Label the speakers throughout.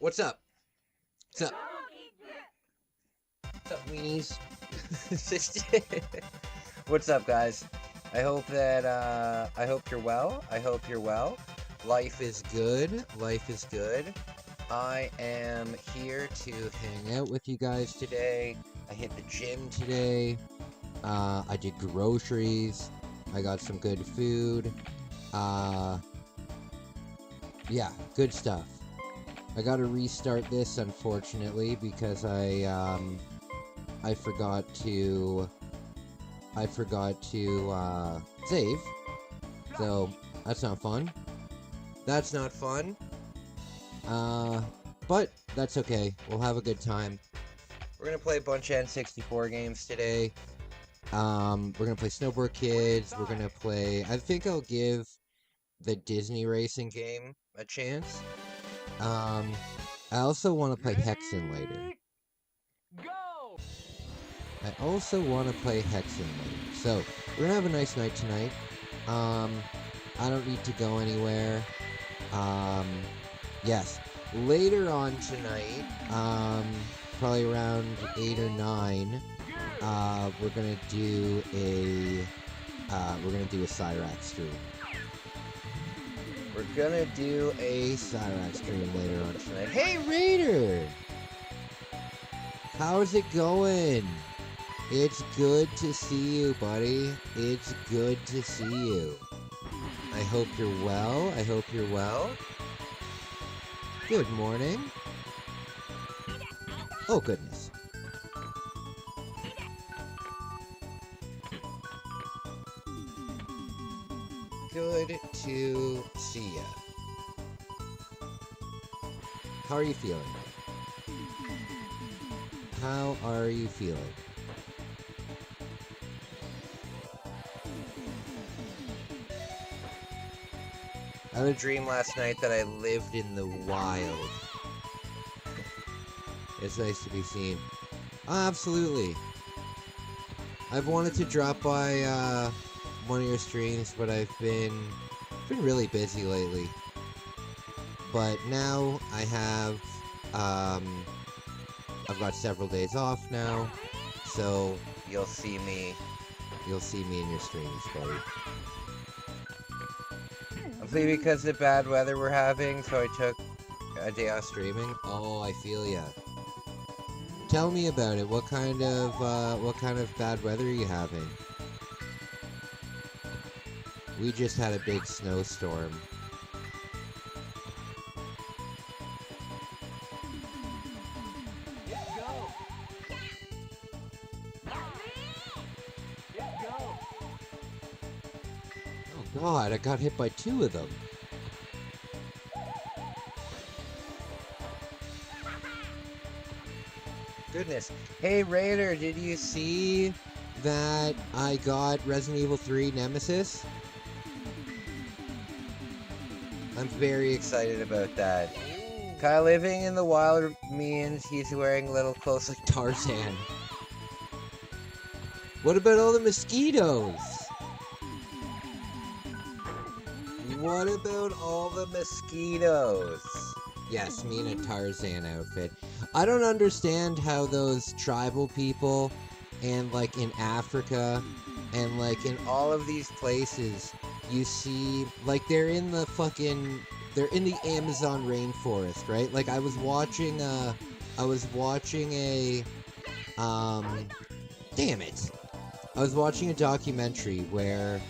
Speaker 1: What's up? What's up? What's up, weenies? What's up, guys? I hope you're well. I hope you're well. Life is good. Life is good. I am here to hang out with you guys today. I hit the gym today. I did groceries. I got some good food. Yeah, good stuff. I gotta restart this, unfortunately, because I forgot to save. So that's not fun. That's not fun. But that's okay. We'll have a good time. We're gonna play a bunch of N64 games today. We're gonna play Snowboard Kids. We're gonna play. I think I'll give the Disney racing game a chance. I also want to play Hexen later.
Speaker 2: Go!
Speaker 1: I also want to play Hexen later. So, we're gonna have a nice night tonight. I don't need to go anywhere. Yes. Later on tonight, probably around 8 or 9, we're gonna do a Cyrax stream. We're gonna do a Cyrax stream later on tonight. Hey, Raider! How's it going? It's good to see you, buddy. It's good to see you. I hope you're well. I hope you're well. Good morning. Oh, goodness. Good to see ya. How are you feeling? How are you feeling? I had a dream last night that I lived in the wild. It's nice to be seen. Absolutely. I've wanted to drop by one of your streams, but I've been really busy lately. But now I have I've got several days off now, so you'll see me in your streams, buddy. Hopefully because of the bad weather we're having, so I took a day off streaming. Oh, I feel ya. Tell me about it. What kind of bad weather are you having? We just had a big snowstorm. Oh god, I got hit by 2 of them. Goodness. Hey Raider, did you see that I got Resident Evil 3 Nemesis? I'm very excited about that. Kyle living in the wild means he's wearing little clothes like Tarzan. What about all the mosquitoes? What about all the mosquitoes? Yes, me in a Tarzan outfit. I don't understand how those tribal people and like in Africa and like in all of these places you see like they're in the Amazon rainforest, right? Like I was watching a documentary where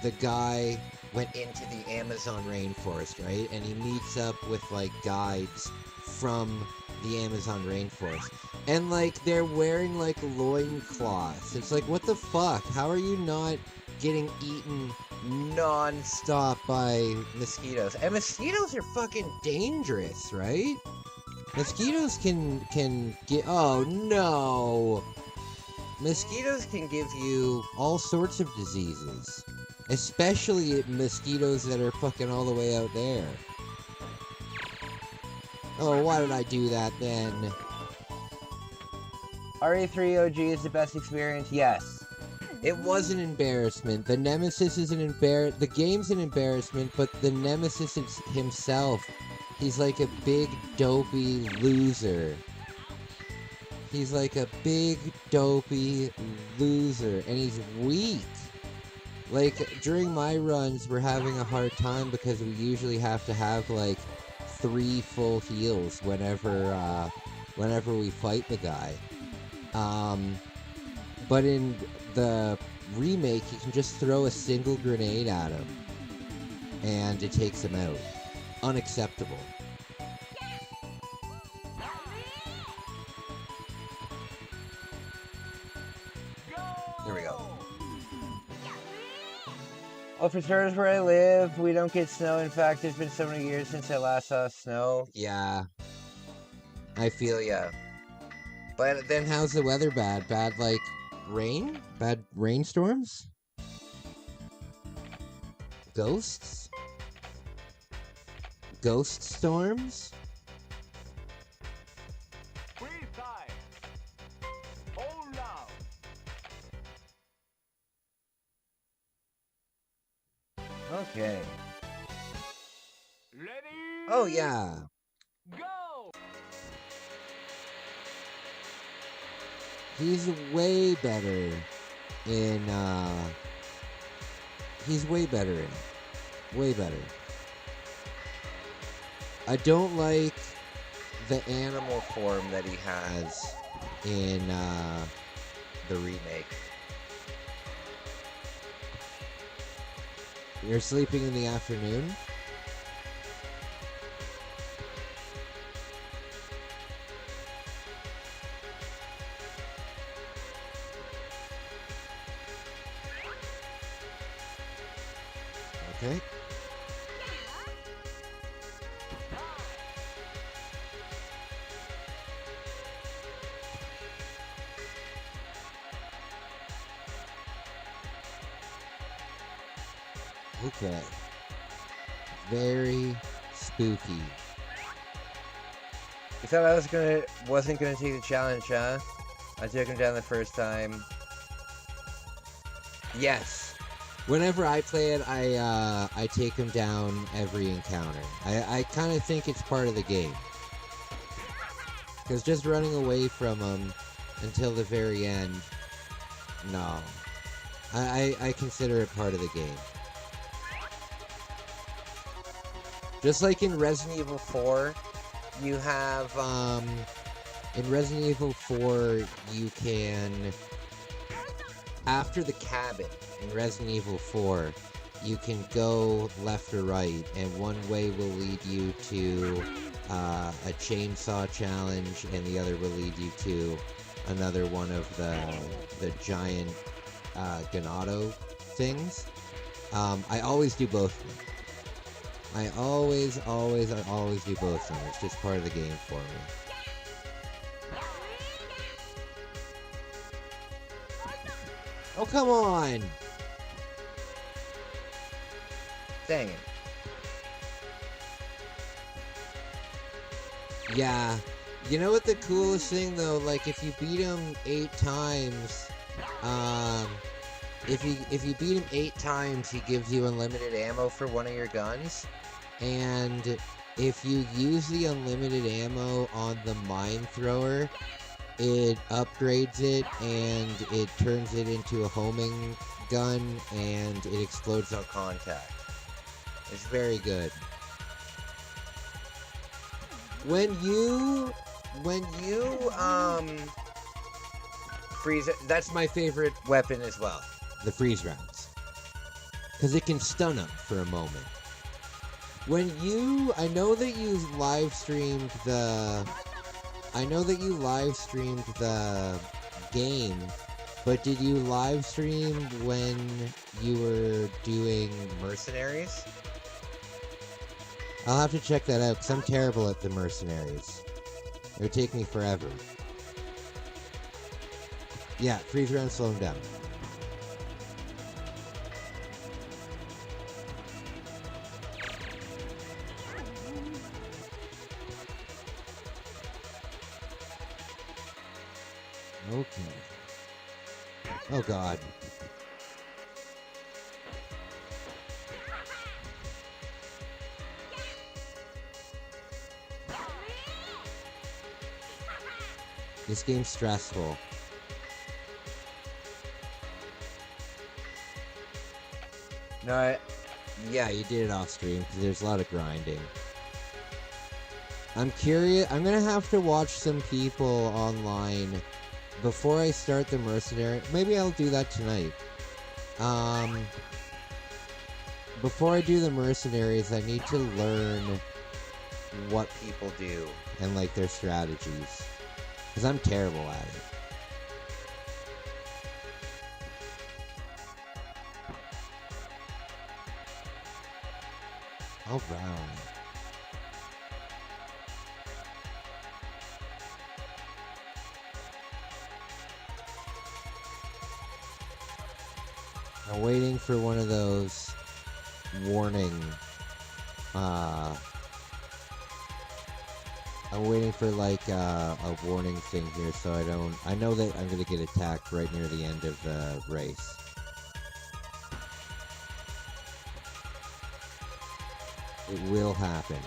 Speaker 1: the guy went into the Amazon rainforest, right? And he meets up with like guides from the Amazon rainforest. And like they're wearing like loincloths. It's like, what the fuck? How are you not getting eaten non-stop by mosquitoes? And mosquitoes are fucking dangerous, right? Mosquitoes can get, oh no! Mosquitoes can give you all sorts of diseases. Especially mosquitoes that are fucking all the way out there. Oh, why did I do that then? RE3 OG is the best experience, yes. It was an embarrassment. The Nemesis is an the game's an embarrassment, but the Nemesis himself, He's like a big, dopey loser. He's like a big, dopey loser, and he's weak. Like, during my runs, we're having a hard time because we usually have to have, like, 3 full heals whenever we fight the guy. But in the remake, you can just throw a single grenade at him, and it takes him out. Unacceptable. There we go.
Speaker 3: Well, for starters, where I live, we don't get snow. In fact, it's been so many years since I last saw snow.
Speaker 1: Yeah. I feel ya. But then how's the weather bad? Bad, like, rain? Bad rainstorms? Ghosts? Ghost storms?
Speaker 2: Free time. Hold down.
Speaker 3: Okay.
Speaker 2: Ready?
Speaker 1: Oh, yeah.
Speaker 2: Go.
Speaker 1: He's way better in, he's way better in it. Way better. I don't like the animal form that he has in, the remake. You're sleeping in the afternoon? Okay. Okay. Very spooky.
Speaker 3: You thought I wasn't gonna take the challenge, huh? I took him down the first time.
Speaker 1: Yes. Whenever I play it, I take him down every encounter. I kind of think it's part of the game. Because just running away from him until the very end, no. I consider it part of the game. Just like in Resident Evil 4, you have, in Resident Evil 4, you can, after the cabin, in Resident Evil 4, you can go left or right, and one way will lead you to a chainsaw challenge, and the other will lead you to another one of the giant Ganado things. I always do both of them. I always do both of them. It's just part of the game for me. Oh, come on!
Speaker 3: Dang it.
Speaker 1: Yeah. You know what the coolest thing, though? Like, if you beat him 8 times, if you beat him 8 times, he gives you unlimited ammo for one of your guns. And if you use the unlimited ammo on the mine thrower, it upgrades it and it turns it into a homing gun and it explodes on contact. It's very good. When you freeze it, that's my favorite weapon as well. The freeze rounds. Because it can stun them for a moment. I know that you live streamed the game, but did you live stream when you were doing Mercenaries? I'll have to check that out, because I'm terrible at the Mercenaries. It would take me forever. Yeah, freeze round, slow them down. Okay. Oh god. This game's stressful.
Speaker 3: No,
Speaker 1: Yeah, you did it off stream because there's a lot of grinding. I'm curious. I'm gonna have to watch some people online before I start the mercenary. Maybe I'll do that tonight. Before I do the mercenaries, I need to learn what people do and like their strategies because I'm terrible at it. All right. I'm waiting for one of those warning. I'm waiting for like a warning thing here, so I don't. I know that I'm gonna get attacked right near the end of the race. It will happen.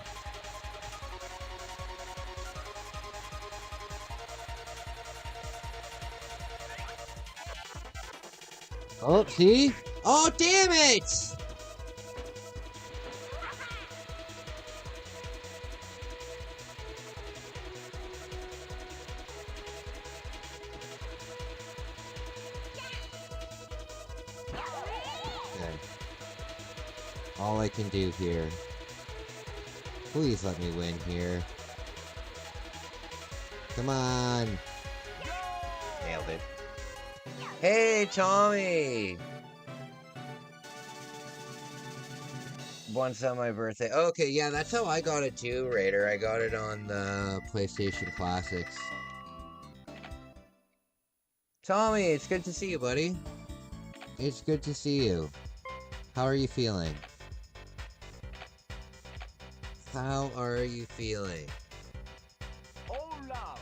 Speaker 1: Oh, see? Oh, damn it! Okay. All I can do here. Please let me win here. Come on. Nailed it.
Speaker 3: hey, Tommy. Once on my birthday. Oh,
Speaker 1: Okay, yeah, that's how I got it too, Raider. I got it on the PlayStation Classics.
Speaker 3: Tommy, it's good to see you, buddy.
Speaker 1: It's good to see you. How are you feeling? How are you feeling?
Speaker 2: All out.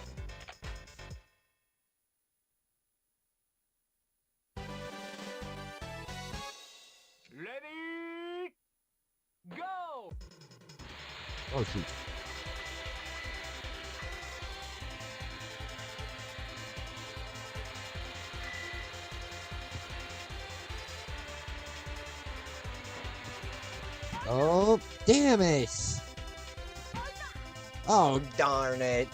Speaker 2: Ready? Go!
Speaker 1: Oh, shoot. Oh, damn it!
Speaker 3: Oh, darn it.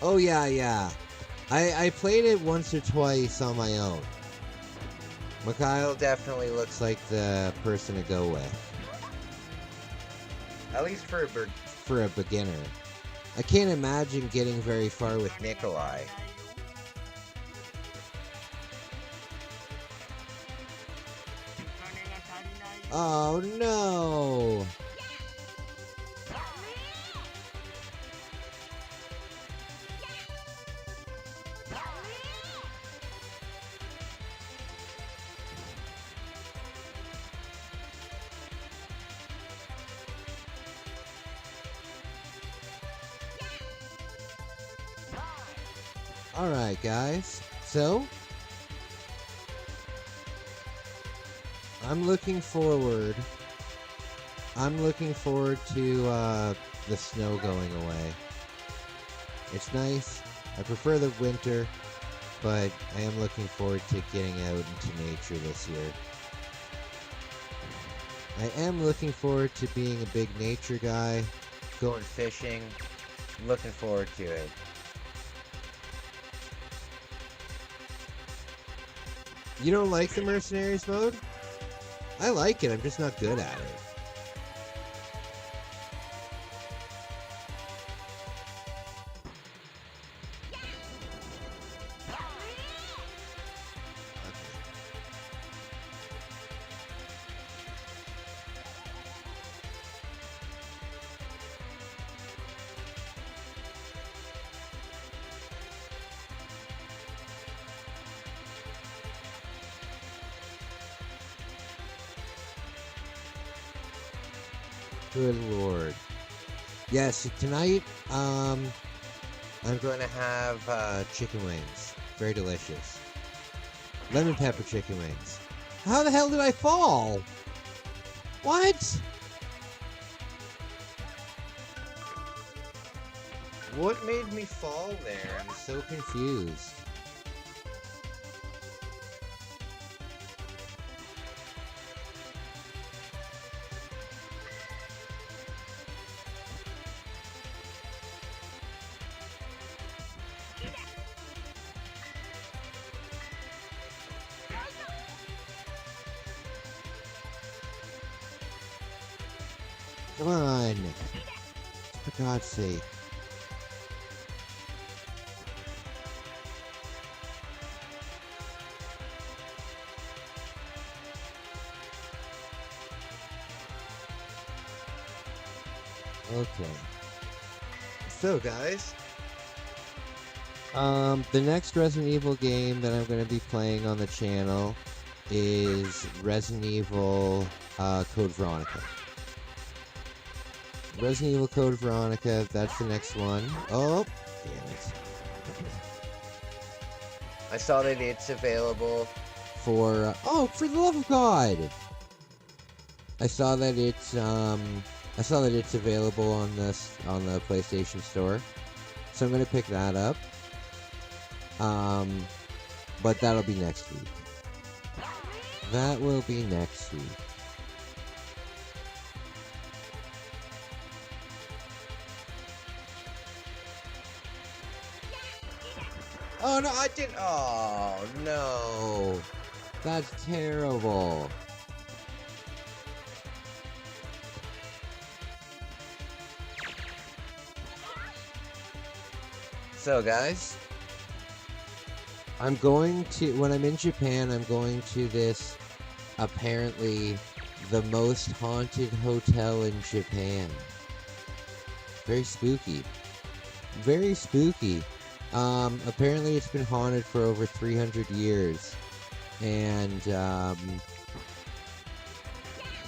Speaker 1: Oh, yeah. I played it once or twice on my own. Mikhail definitely looks like the person to go with. At least for a beginner. I can't imagine getting very far with Nikolai. Oh no! Alright guys, so I'm looking forward to the snow going away. It's nice. I prefer the winter, but I am looking forward to getting out into nature this year. I am looking forward to being a big nature guy, going fishing. Looking forward to it. You don't like the mercenaries mode? I like it, I'm just not good at it. Good lord. Yes, tonight, I'm going to have chicken wings. Very delicious. Lemon pepper chicken wings. How the hell did I fall? What? What made me fall there? I'm so confused. Come on! For God's sake. Okay. So, guys, the next Resident Evil game that I'm going to be playing on the channel is Resident Evil Code Veronica. Resident Evil Code Veronica, that's the next one. Oh, damn it. I saw that it's available for, oh, for the love of God! I saw that it's available on the PlayStation Store, so I'm gonna pick that up. But that'll be next week. That will be next week. Oh no, I didn't. Oh no, that's terrible. So, guys, I'm going to, when I'm in Japan, I'm going to this, apparently, the most haunted hotel in Japan. Very spooky. Very spooky. Apparently it's been haunted for over 300 years. And,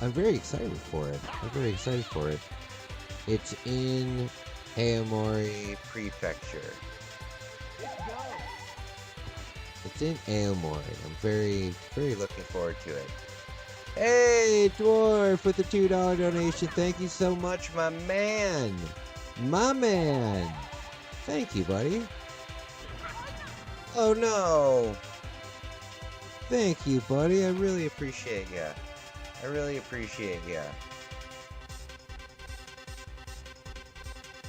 Speaker 1: I'm very excited for it. I'm very excited for it. It's in Aomori Prefecture. It's in Aomori. I'm very, very looking forward to it. Hey, Dwarf, with the $2 donation. Thank you so much, my man. My man. Thank you, buddy. Oh, no. Thank you, buddy. I really appreciate ya. I really appreciate ya.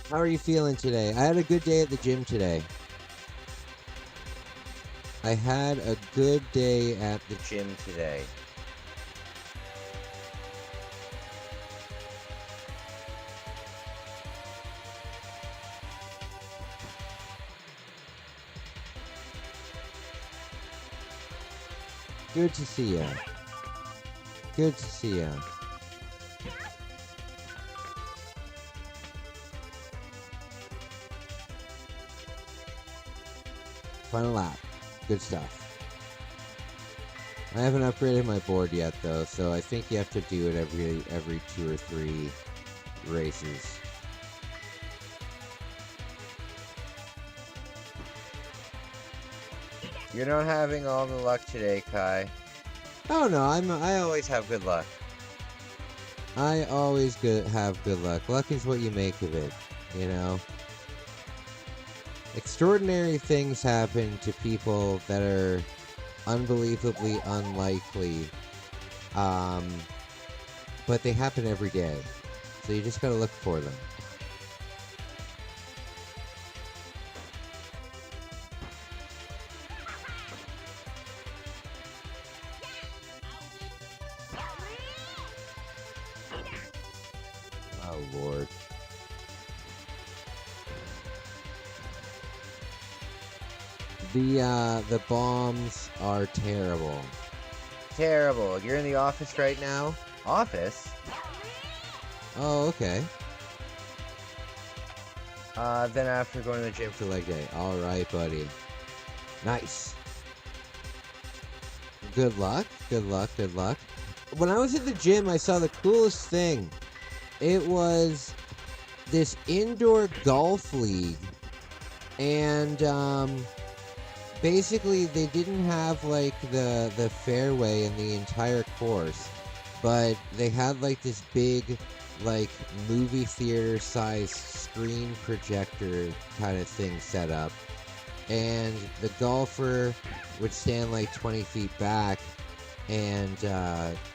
Speaker 1: How are you feeling today? I had a good day at the gym today. I had a good day at the gym today. Good to see ya. Good to see ya. Final lap. Good stuff. I haven't upgraded my board yet though, so I think you have to do it every 2 or 3 races. You're not having all the luck today, Kai. Oh no, I always have good luck. I always have good luck. Luck is what you make of it, you know? Extraordinary things happen to people that are unbelievably unlikely, but they happen every day, so you just gotta look for them. Oh Lord. The bombs are terrible. Terrible. You're in the office right now? Office? Oh, okay. Then after going to the gym for leg day. Alright, buddy. Nice. Good luck. Good luck. Good luck. When I was at the gym, I saw the coolest thing. It was this indoor golf league. And, basically, they didn't have, like, the fairway in the entire course, but they had, like, this big like movie theater size screen projector kind of thing set up, and the golfer would stand like 20 feet back and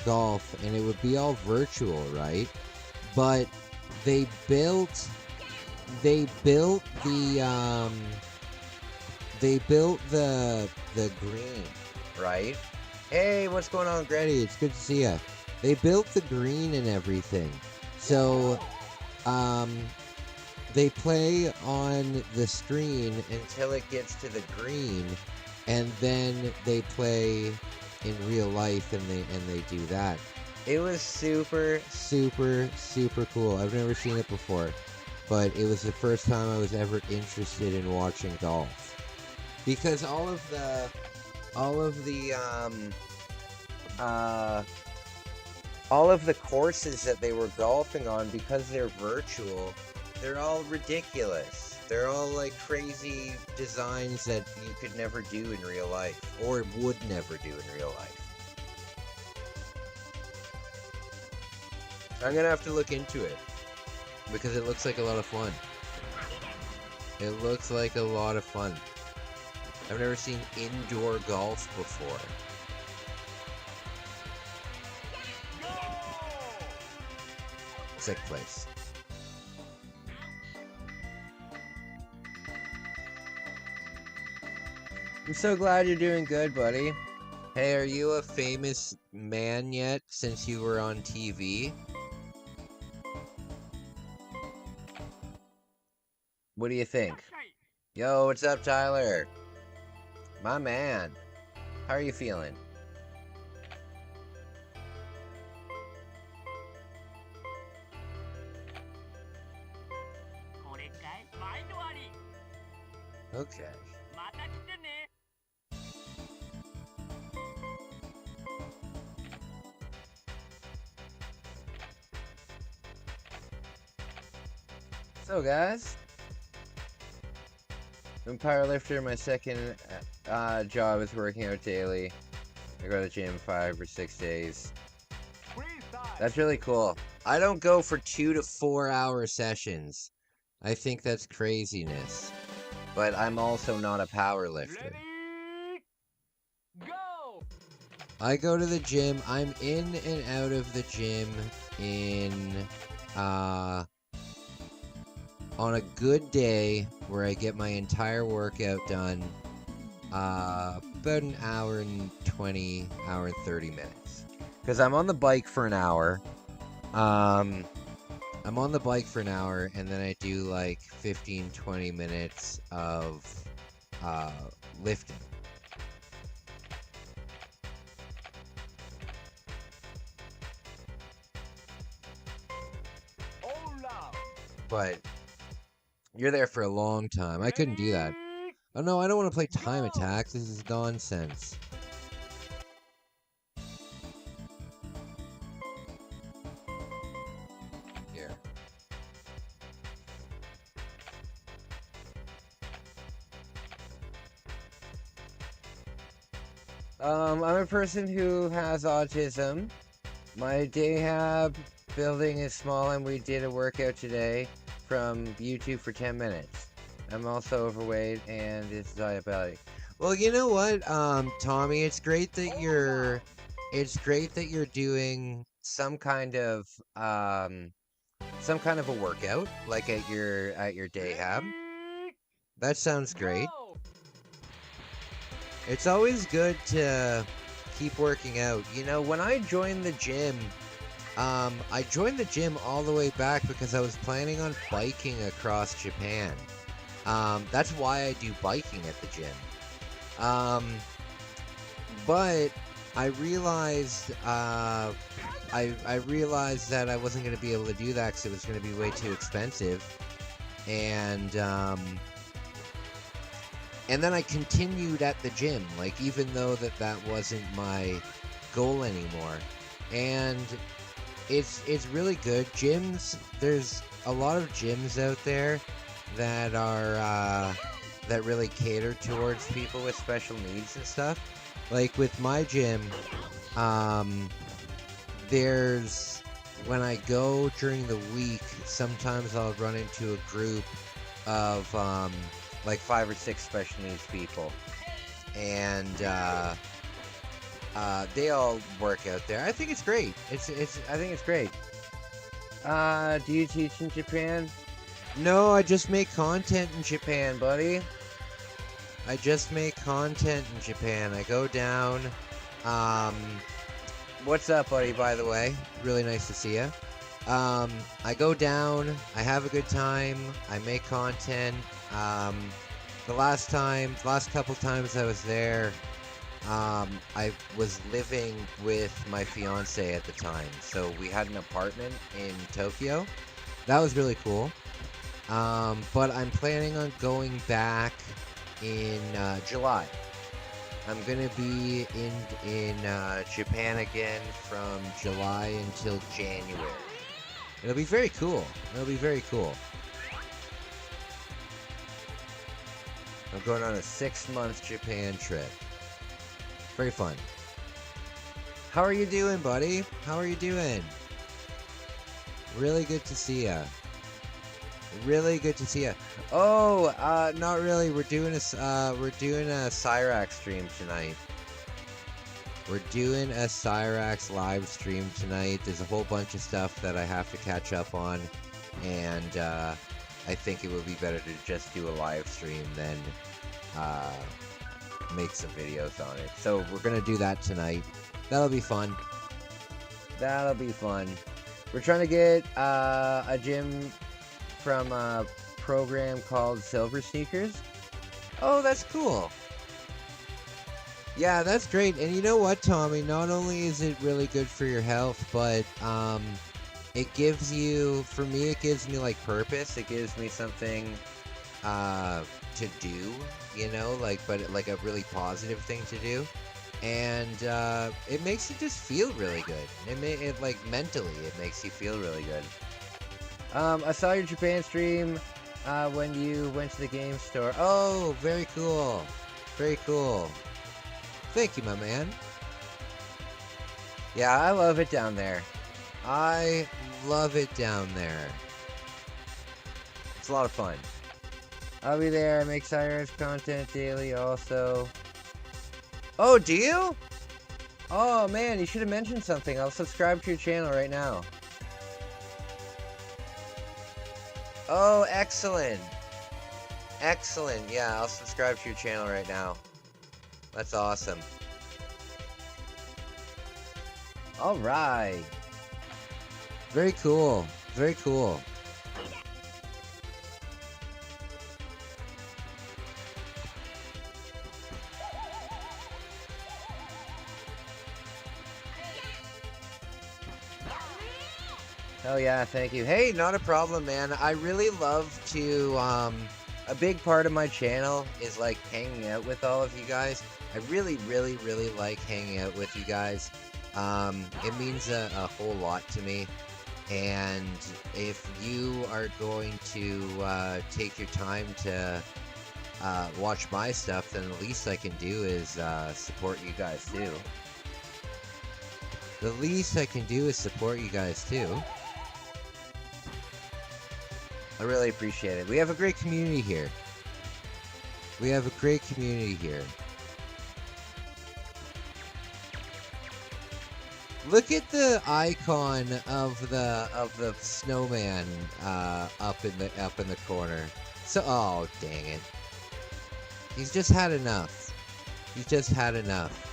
Speaker 1: golf, and it would be all virtual, right? But they built the green, right? Hey, what's going on, Gretty? It's good to see you. They built the green and everything. So, they play on the screen until it gets to the green, and then they play in real life, and they do that. It was super, super, super cool. I've never seen it before, but it was the first time I was ever interested in watching golf, because all of the courses that they were golfing on, because they're virtual, they're all ridiculous. They're all like crazy designs that you could never do in real life, or would never do in real life. I'm gonna have to look into it, because it looks like a lot of fun. It looks like a lot of fun. I've never seen indoor golf before. Sick place. I'm so glad you're doing good, buddy. Hey, are you a famous man yet since you were on TV? What do you think? Yo, what's up, Tyler? My man. How are you feeling? Okay. So, guys, I'm a powerlifter. My second job is working out daily. I go to the gym 5 or 6 days. That's really cool. I don't go for 2 to 4 hour sessions. I think that's craziness. But I'm also not a powerlifter.
Speaker 2: Go!
Speaker 1: I go to the gym. I'm in and out of the gym in on a good day where I get my entire workout done, about an hour and 20, hour and 30 minutes. Because I'm on the bike for an hour. I'm on the bike for an hour, and then I do like 15, 20 minutes of lifting. But you're there for a long time. I couldn't do that. Oh no, I don't want to play time attack. This is nonsense. Here. I'm a person who has autism. My day hab building is small, and we did a workout today from YouTube for 10 minutes. I'm also overweight and it's diabetic. Well, you know what, Tommy, it's great that you're doing some kind of a workout, like at your day hab. That sounds great. It's always good to keep working out. You know, when I joined the gym, I joined the gym all the way back because I was planning on biking across Japan. That's why I do biking at the gym. But I realized, I realized that I wasn't going to be able to do that because it was going to be way too expensive. And then I continued at the gym, like, even though that wasn't my goal anymore. And it's really good. Gyms, there's a lot of gyms out there that are that really cater towards people with special needs and stuff. Like with my gym, there's when I go during the week, sometimes I'll run into a group of like 5 or 6 special needs people, and they all work out there. I think it's great. I think it's great.
Speaker 3: Do you teach in Japan?
Speaker 1: No, I just make content in Japan, buddy. I just make content in Japan. I go down. What's up, buddy, by the way? Really nice to see you. I go down. I have a good time. I make content. The last couple times I was there, I was living with my fiance at the time. So we had an apartment in Tokyo. That was really cool. But I'm planning on going back in July. I'm gonna be in Japan again from July until January. It'll be very cool. It'll be very cool. I'm going on a 6-month Japan trip. Very fun. How are you doing, buddy? How are you doing? Really good to see ya. Really good to see ya. Oh, not really. We're doing a Cyrax stream tonight. We're doing a Cyrax live stream tonight. There's a whole bunch of stuff that I have to catch up on, and I think it would be better to just do a live stream than make some videos on it. So we're gonna do that tonight. That'll be fun. That'll be fun. We're trying to get a gym from a program called Silver Seekers. Oh, that's cool. Yeah, that's great. And you know what, Tommy? Not only is it really good for your health, but it gives you, for me, it gives me like purpose. It gives me something to do, you know, but like a really positive thing to do. And it makes you just feel really good. It like mentally, it makes you feel really good. I saw your Japan stream when you went to the game store. Oh, very cool. Very cool. Thank you, my man. Yeah, I love it down there. I love it down there. It's a lot of fun. I'll be there. I make Sirens content daily also. Oh, do you? Oh, man, you should have mentioned something. I'll subscribe to your channel right now. Oh, excellent. Excellent. Yeah, I'll subscribe to your channel right now. That's awesome. All right. Very cool. Very cool. Oh yeah, thank you. Hey, not a problem, man. I really love to, a big part of my channel is like hanging out with all of you guys. I really, really, really like hanging out with you guys. It means a whole lot to me. And if you are going to take your time to watch my stuff, then the least I can do is support you guys too. The least I can do is support you guys too. I really appreciate it. We have a great community here. We have a great community here. Look at the icon of the snowman up in the corner. So, oh dang it. He's just had enough. He's just had enough.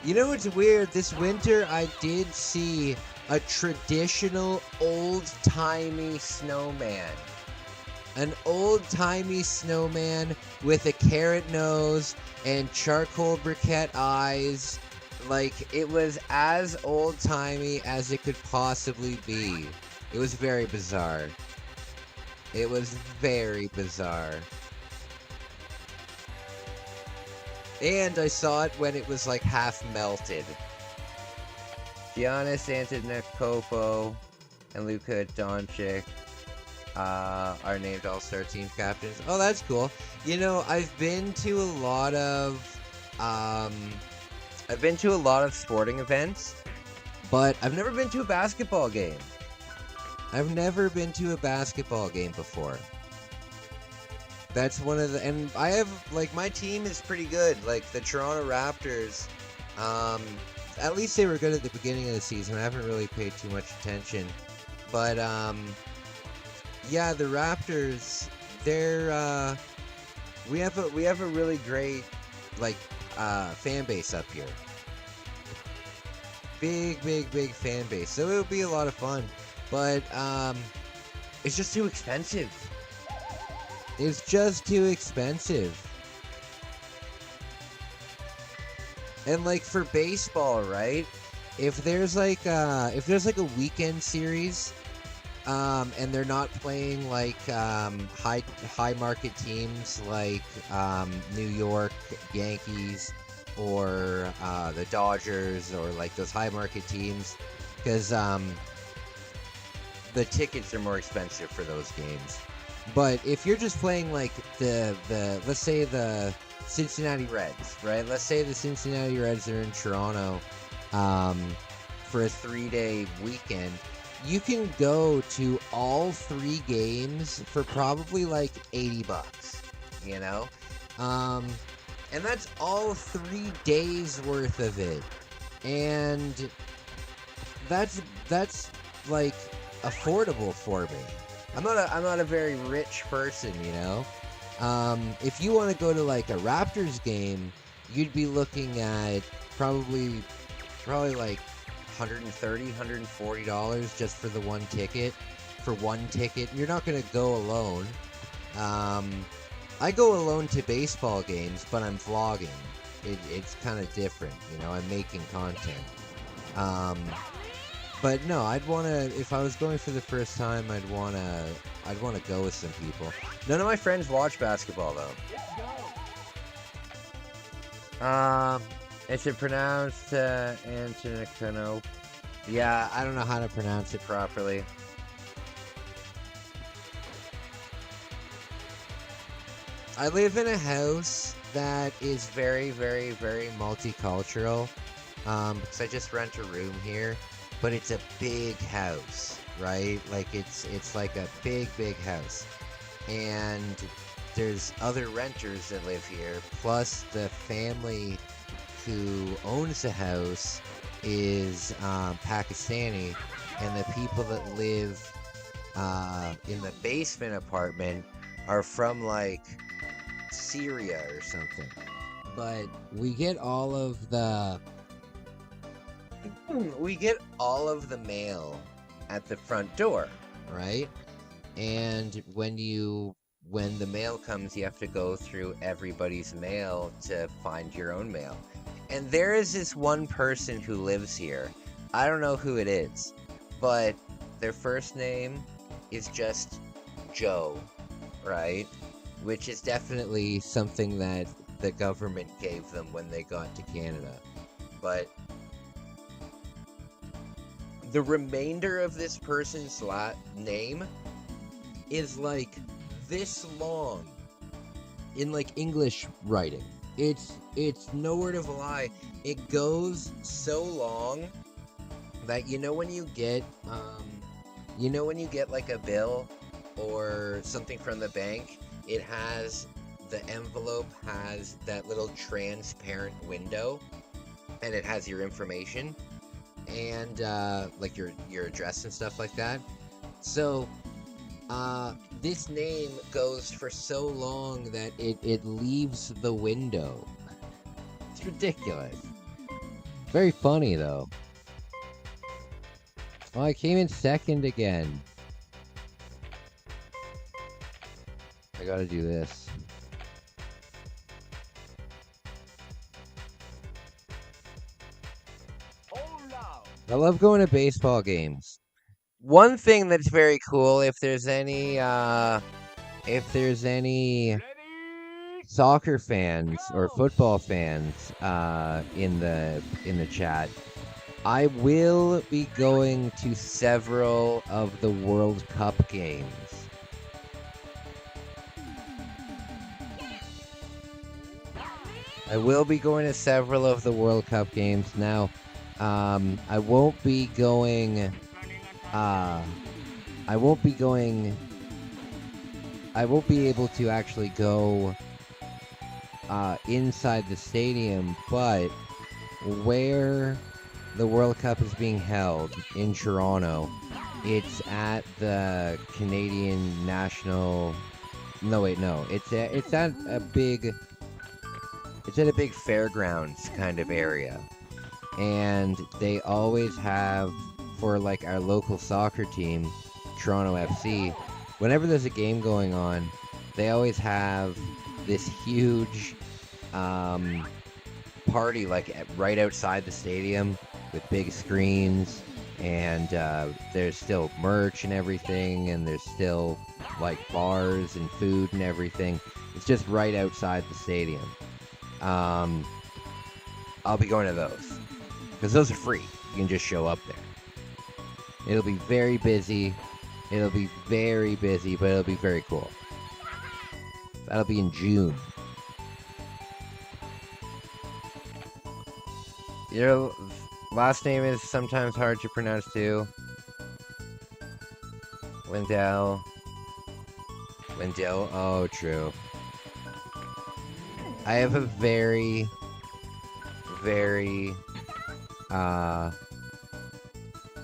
Speaker 1: You know what's weird? This winter I did see a traditional old-timey snowman. An old-timey snowman with a carrot nose and charcoal briquette eyes. Like, it was as old-timey as it could possibly be. It was very bizarre. It was very bizarre. And I saw it when it was like half melted. Giannis Antetokounmpo and Luka Doncic are named All-Star team captains. Oh, that's cool. You know, I've been to a lot of sporting events, But I've never been to a basketball game. I've never been to a basketball game before. That's one of the, and I have, like, my team is pretty good. Like, the Toronto Raptors, at least they were good at the beginning of the season. I haven't really paid too much attention. But, yeah, the Raptors, they're, we have a really great, like, fan base up here. Big fan base. So it'll be a lot of fun. But, it's just too expensive. It's just too expensive. And like for baseball, right? If there's like a weekend series, and they're not playing like high market teams like New York Yankees or the Dodgers or like those high market teams, because the tickets are more expensive for those games. But if you're just playing like the let's say the Cincinnati Reds, right? Let's say the Cincinnati Reds are in Toronto for a 3-day weekend. You can go to all 3 games for probably like $80, you know? And that's all 3 days worth of it. And that's like affordable for me. I'm not a very rich person, you know. If you want to go to like a Raptors game, you'd be looking at probably like $130, $140 just for the one ticket. For one ticket, you're not gonna go alone. I go alone to baseball games, but I'm vlogging. It's kind of different, you know. I'm making content. But no, I'd want to, if I was going for the first time, I'd want to go with some people. None of my friends watch basketball though. Is it pronounced Antetokounmpo? Yeah, I don't know how to pronounce it properly. I live in a house that is very multicultural. Because I just rent a room here. But it's a big house, right? Like it's like a big house. And there's other renters that live here, plus the family who owns the house is Pakistani, and the people that live in the basement apartment are from like Syria or something. But we get all of the mail at the front door, right? And when the mail comes, you have to go through everybody's mail to find your own mail. And there is this one person who lives here. I don't know who it is, but their first name is just Joe, right? Which is definitely something that the government gave them when they got to Canada. But the remainder of this person's name is like this long in like English writing. It's no word of a lie. It goes so long that you know when you get like a bill or something from the bank, the envelope has that little transparent window and it has your information and like your address and stuff like that. So this name goes for so long that it leaves the window. It's ridiculous. Very funny though. Oh, I came in second again. I gotta do this. I love going to baseball games. One thing that's very cool, if there's any soccer fans or football fans in the chat, I will be going to several of the World Cup games. I will be going to several of the World Cup games. Now, I won't be going. I won't be going. I won't be able to actually go inside the stadium, but where the World Cup is being held in Toronto, it's at the Canadian National. No, wait, no. It's at a big fairgrounds kind of area, and they always have, for like our local soccer team, Toronto FC. Whenever there's a game going on, they always have this huge party like right outside the stadium with big screens, and there's still merch and everything, and there's still like bars and food and everything. It's just right outside the stadium. I'll be going to those because those are free. You can just show up there. It'll be very busy. It'll be very busy, but it'll be very cool. That'll be in June. Your last name is sometimes hard to pronounce too. Wendell. Oh, true. I have a very, very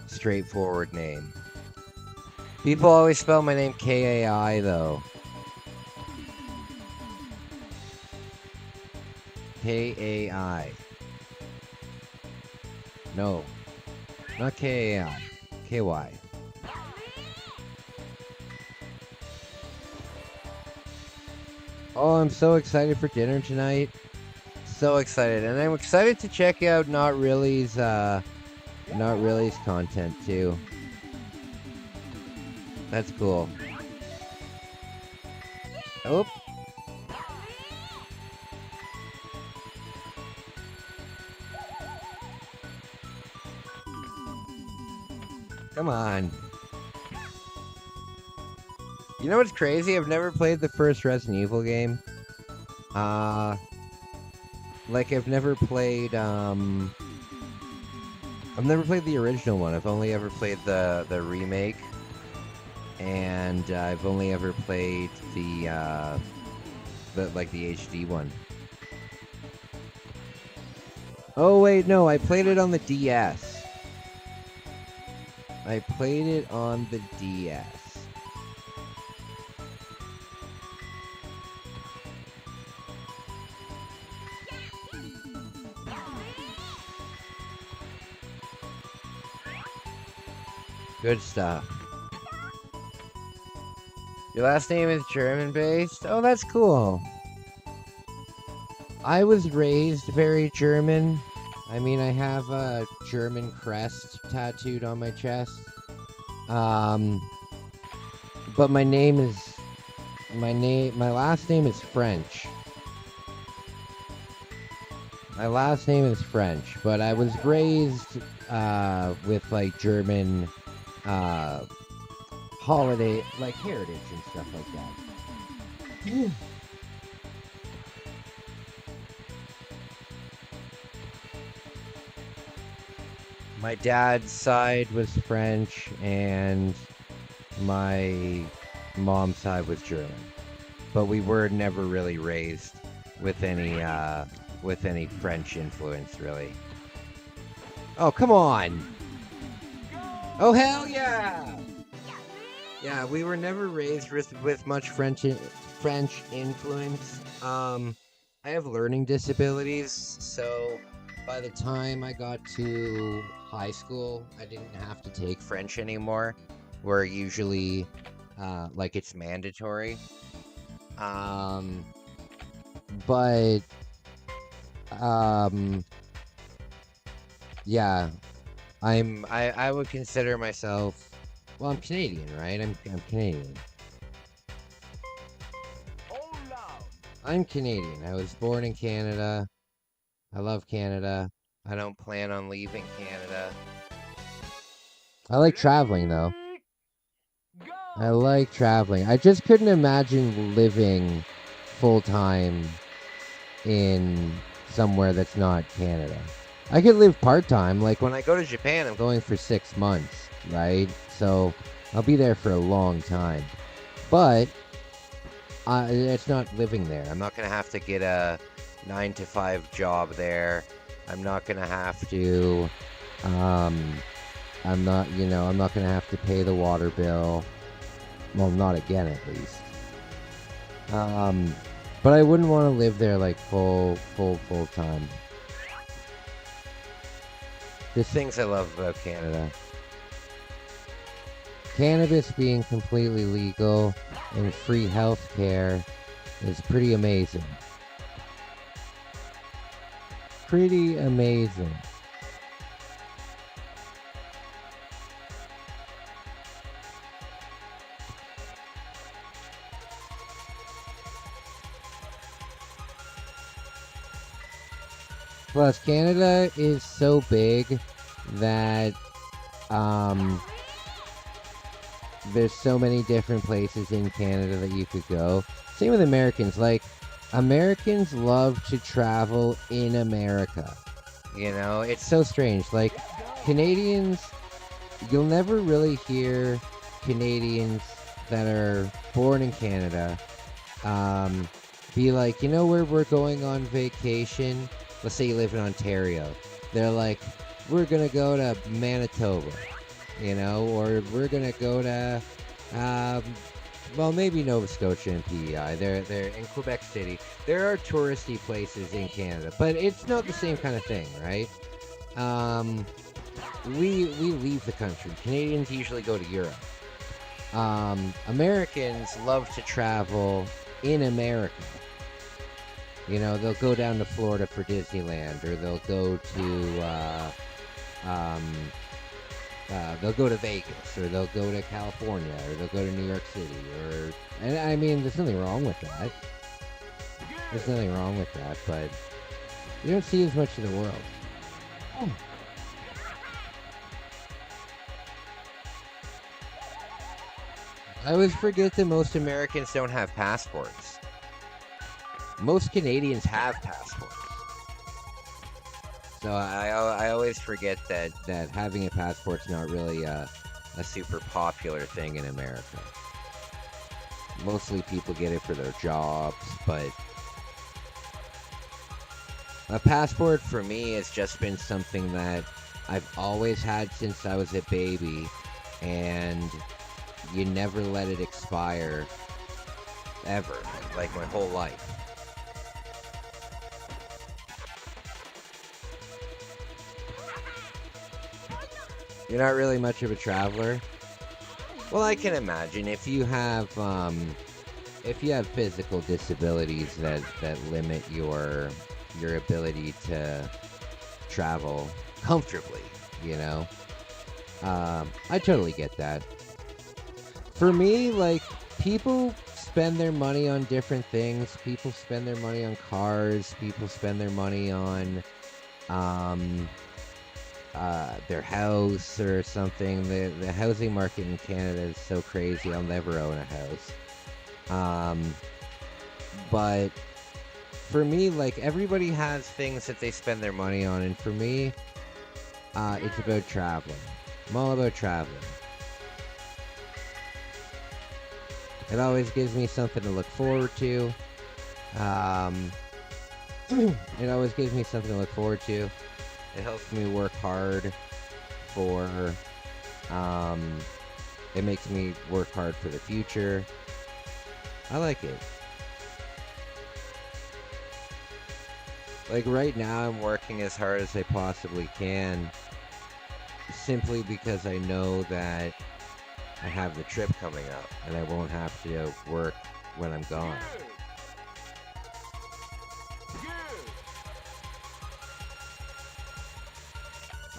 Speaker 1: straightforward name. People always spell my name K-A-I though. K-A-I. No. Not K-A-I. K-Y. Oh, I'm so excited for dinner tonight. So excited. And I'm excited to check out Not Really's content too. That's cool. Oh. Come on. You know what's crazy? I've never played the first Resident Evil game. Like I've never played the original one. I've only ever played the remake. And I've only ever played the HD one. Oh wait, no, I played it on the DS. I played it on the DS. Good stuff. Your last name is German-based? Oh, that's cool. I was raised very German. I mean, I have a German crest tattooed on my chest. But my last name is French. My last name is French, but I was raised with like German holiday, like heritage and stuff like that. My dad's side was French, and my mom's side was German, but we were never really raised with any French influence, really. Oh, come on! Oh, hell yeah! Yeah, we were never raised with much French influence. I have learning disabilities, so by the time I got to high school, I didn't have to take French anymore, where usually, like, it's mandatory. Yeah, I would consider myself. Well, I'm Canadian, right? I'm Canadian. I'm Canadian. I was born in Canada. I love Canada. I don't plan on leaving Canada. I like traveling, though. I like traveling. I just couldn't imagine living full-time in somewhere that's not Canada. I could live part-time. Like, when I go to Japan, I'm going for 6 months, right? So, I'll be there for a long time. But, it's not living there. I'm not going to have to get a 9-to-5 job there. I'm not going to have to, I'm not going to have to pay the water bill. Well, not again, at least. But I wouldn't want to live there, like, full time. There's things I love about Canada. Cannabis being completely legal and free health care is pretty amazing. Pretty amazing. Plus, Canada is so big that there's so many different places in Canada that you could go. Same with Americans. Like, Americans love to travel in America. You know, it's so strange. Like, Canadians, you'll never really hear Canadians that are born in Canada be like, you know where we're going on vacation? Let's say you live in Ontario. They're like, we're going to go to Manitoba, you know, or we're going to go to, well, maybe Nova Scotia and PEI. They're in Quebec City. There are touristy places in Canada, but it's not the same kind of thing, right? We leave the country. Canadians usually go to Europe. Americans love to travel in America. You know, they'll go down to Florida for Disneyland, or they'll go to Vegas, or they'll go to California, or they'll go to New York City, and I mean, there's nothing wrong with that. There's nothing wrong with that, but you don't see as much of the world. I always forget that most Americans don't have passports. Most Canadians have passports. So I always forget that having a passport's not really a super popular thing in America. Mostly people get it for their jobs, but a passport for me has just been something that I've always had since I was a baby, and you never let it expire ever, like my whole life. You're not really much of a traveler? Well, I can imagine if you have physical disabilities that limit your ability to travel comfortably, you know. I totally get that. For me, like, people spend their money on different things. People spend their money on cars. People spend their money on their house or something. The housing market in Canada is so crazy. I'll never own a house. But for me, like, everybody has things that they spend their money on, and for me, it's about traveling. I'm all about traveling. It always gives me something to look forward to. It always gives me something to look forward to. It helps me work hard for, it makes me work hard for the future. I like it. Like, right now I'm working as hard as I possibly can, simply because I know that I have the trip coming up and I won't have to work when I'm gone.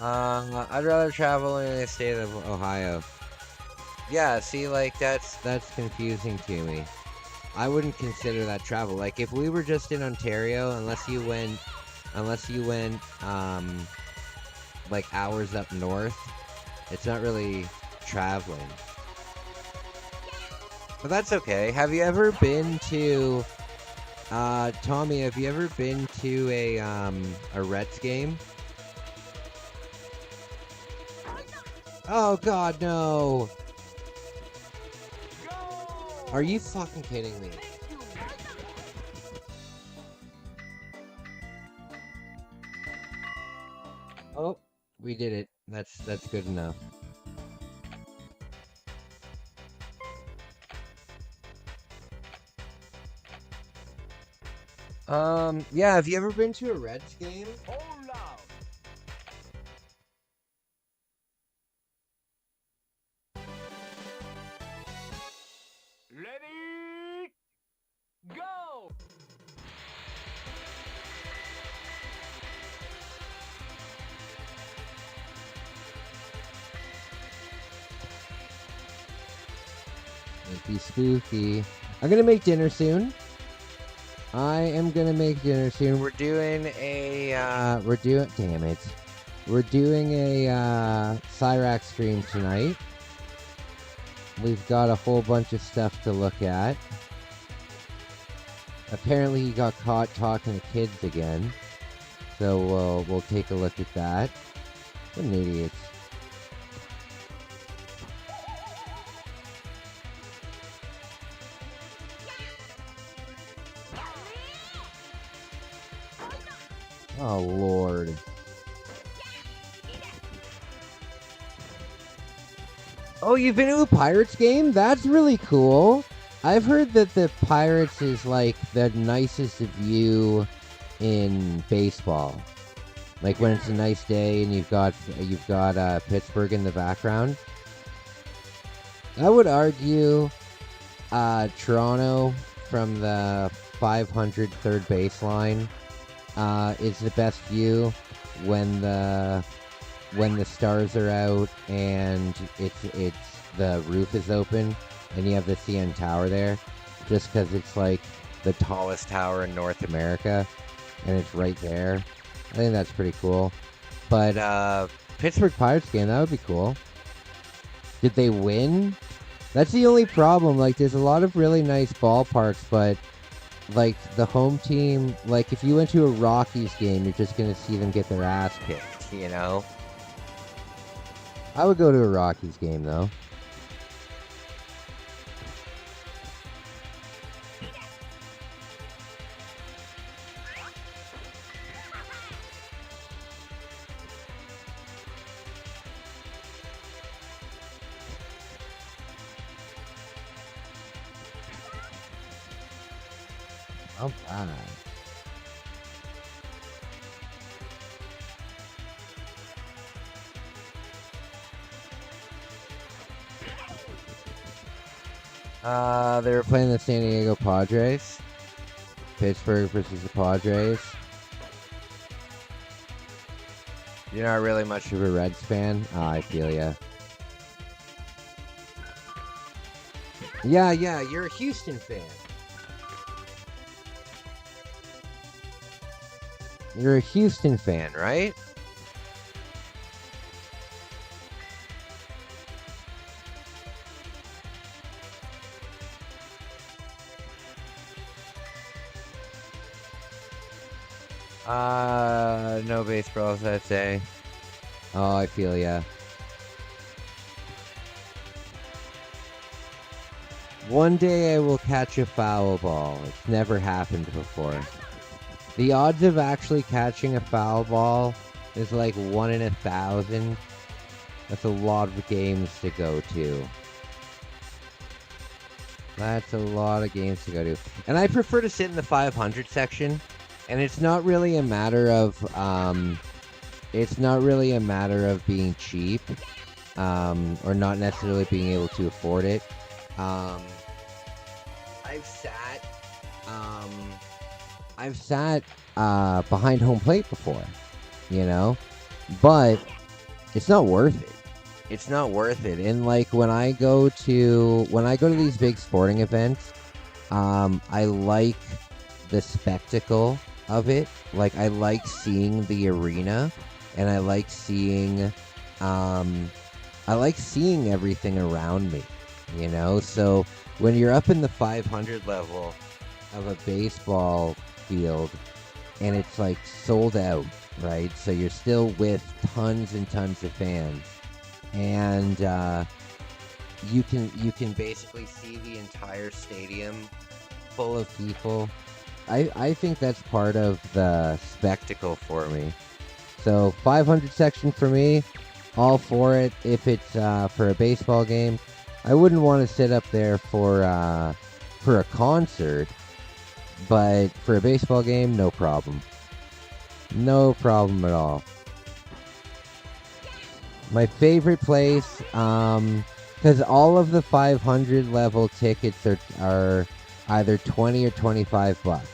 Speaker 1: I'd rather travel in the state of Ohio. Yeah, see, like, that's confusing to me. I wouldn't consider that travel. Like, if we were just in Ontario, unless you went, like, hours up north, it's not really traveling. But that's okay. Have you ever been to, Tommy, have you ever been to a Reds game? Oh god, no.
Speaker 2: Go!
Speaker 1: Are you fucking kidding me?
Speaker 2: Thank you.
Speaker 1: Oh, we did it. That's good enough. Yeah, have you ever been to a Reds game?
Speaker 2: Hold out. Ready? Go!
Speaker 1: It'd be spooky. I'm gonna make dinner soon. I am gonna make dinner soon. We're doing a damn it. We're doing a Cyrax stream tonight. We've got a whole bunch of stuff to look at. Apparently he got caught talking to kids again. So we'll take a look at that. What an idiot. Oh, Lord. Oh, you've been to a Pirates game? That's really cool. I've heard that the Pirates is like the nicest view in baseball. Like when it's a nice day and you've got Pittsburgh in the background. I would argue Toronto from the 500 third baseline is the best view when the stars are out and it's the roof is open and you have the CN Tower there, just because it's like the tallest tower in North America and it's right there. I think that's pretty cool. But Pittsburgh Pirates game, that would be cool. Did they win? That's the only problem. Like, there's a lot of really nice ballparks, but like the home team, like if you went to a Rockies game, you're just gonna see them get their ass kicked, you know? I would go to a Rockies game though. Oh, wow. They were playing the San Diego Padres. Pittsburgh versus the Padres. You're not really much of a Reds fan? Oh, I feel ya. Yeah, you're a Houston fan. You're a Houston fan, right? No baseball, I'd say. Oh, I feel ya. One day I will catch a foul ball. It's never happened before. The odds of actually catching a foul ball is like 1 in 1,000. That's a lot of games to go to. That's a lot of games to go to. And I prefer to sit in the 500 section. And it's not really a matter of being cheap, or not necessarily being able to afford it. I've sat behind home plate before, you know, but it's not worth it. It's not worth it. And like when I go to these big sporting events, I like the spectacle of it. Like I like seeing the arena, and I like seeing everything around me, you know. So when you're up in the 500 level of a baseball field and it's like sold out, right? So you're still with tons and tons of fans. and you can basically see the entire stadium full of people. I think that's part of the spectacle for me. So 500 section for me, all for it. If it's for a baseball game, I wouldn't want to sit up there for a concert, but for a baseball game, no problem. No problem at all. My favorite place, because all of the 500 level tickets are either 20 or 25 bucks.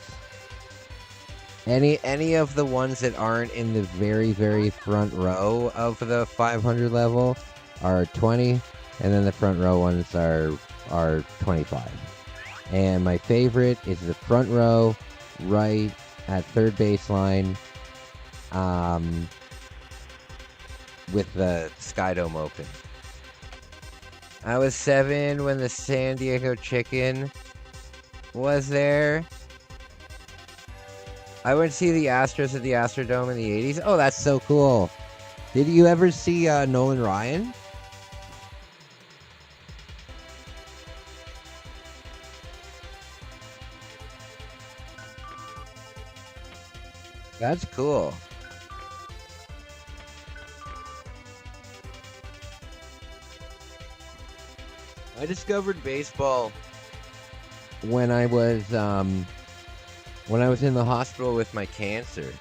Speaker 1: Any of the ones that aren't in the very, very front row of the 500 level are 20, and then the front row ones are 25. And my favorite is the front row, right at third baseline, with the Skydome open. I was 7 when the San Diego Chicken was there. I went to see the Astros at the Astrodome in the 80s. Oh, that's so cool. Did you ever see Nolan Ryan? That's cool. I discovered baseball when I was in the hospital with my cancer.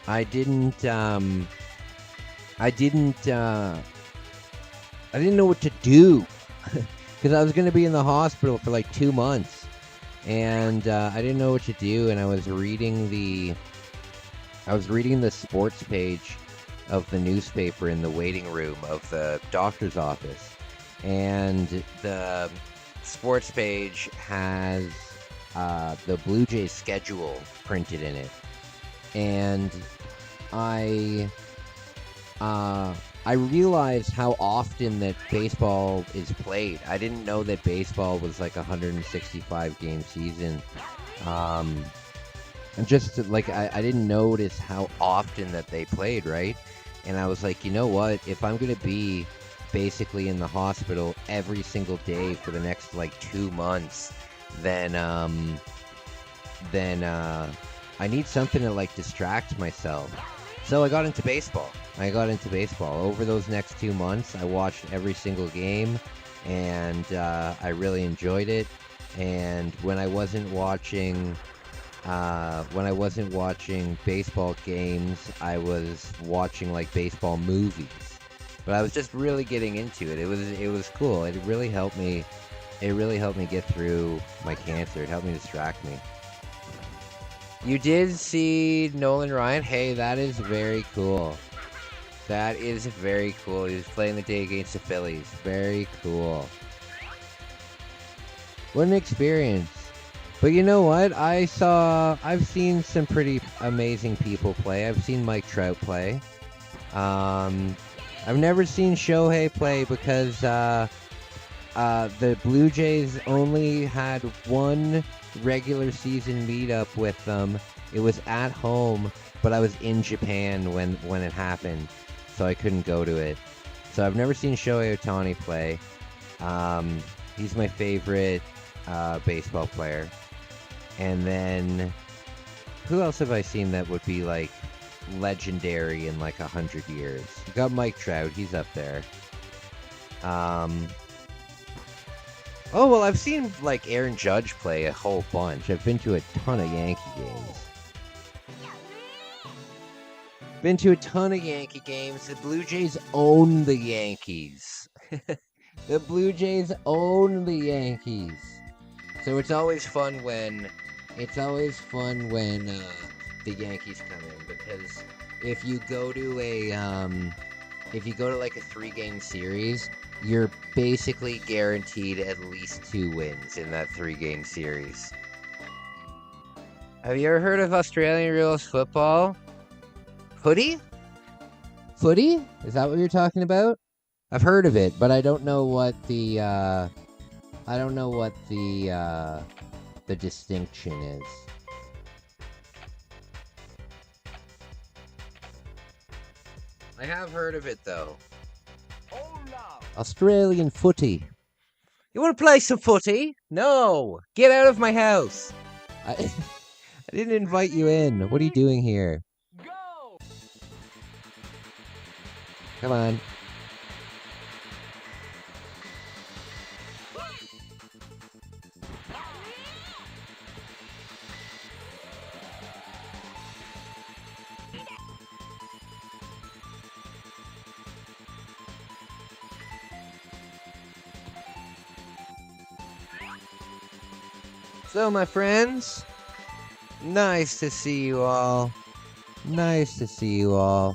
Speaker 1: I didn't know what to do because I was going to be in the hospital for like 2 months, and I didn't know what to do. And I was reading the sports page of the newspaper in the waiting room of the doctor's office, and the sports page has the Blue Jays schedule printed in it, and I realized how often that baseball is played. I didn't know that baseball was like a 165 game season. And just like I didn't notice how often that they played, right? And I was like, you know what? If I'm gonna be basically in the hospital every single day for the next like 2 months, then I need something to like distract myself. So I got into baseball. Over those next 2 months, I watched every single game, and I really enjoyed it. And when I wasn't watching baseball games, I was watching like baseball movies. But I was just really getting into it. It was cool. It really helped me. It really helped me get through my cancer. It helped me distract me. You did see Nolan Ryan? Hey, that is very cool. That is very cool. He was playing the day against the Phillies. Very cool. What an experience. But you know what? I've seen some pretty amazing people play. I've seen Mike Trout play. I've never seen Shohei play because the Blue Jays only had one regular season meetup with them. It was at home, but I was in Japan when it happened, so I couldn't go to it. So I've never seen Shohei Ohtani play. He's my favorite baseball player. And then who else have I seen that would be like legendary in like 100 years? You got Mike Trout, he's up there. Oh, well, I've seen like Aaron Judge play a whole bunch. I've been to a ton of Yankee games. The Blue Jays own the Yankees. The Blue Jays own the Yankees. So it's always fun when the Yankees come in, because if you go to like a 3-game series, you're basically guaranteed at least 2 wins in that 3-game series. Have you ever heard of Australian rules football? Footy? Is that what you're talking about? I've heard of it, but I don't know what the distinction is. I have heard of it though. Australian footy. You want to play some footy? No! Get out of my house! I, I didn't invite you in. What are you doing here?
Speaker 2: Go!
Speaker 1: Come on. So, my friends, nice to see you all. Nice to see you all.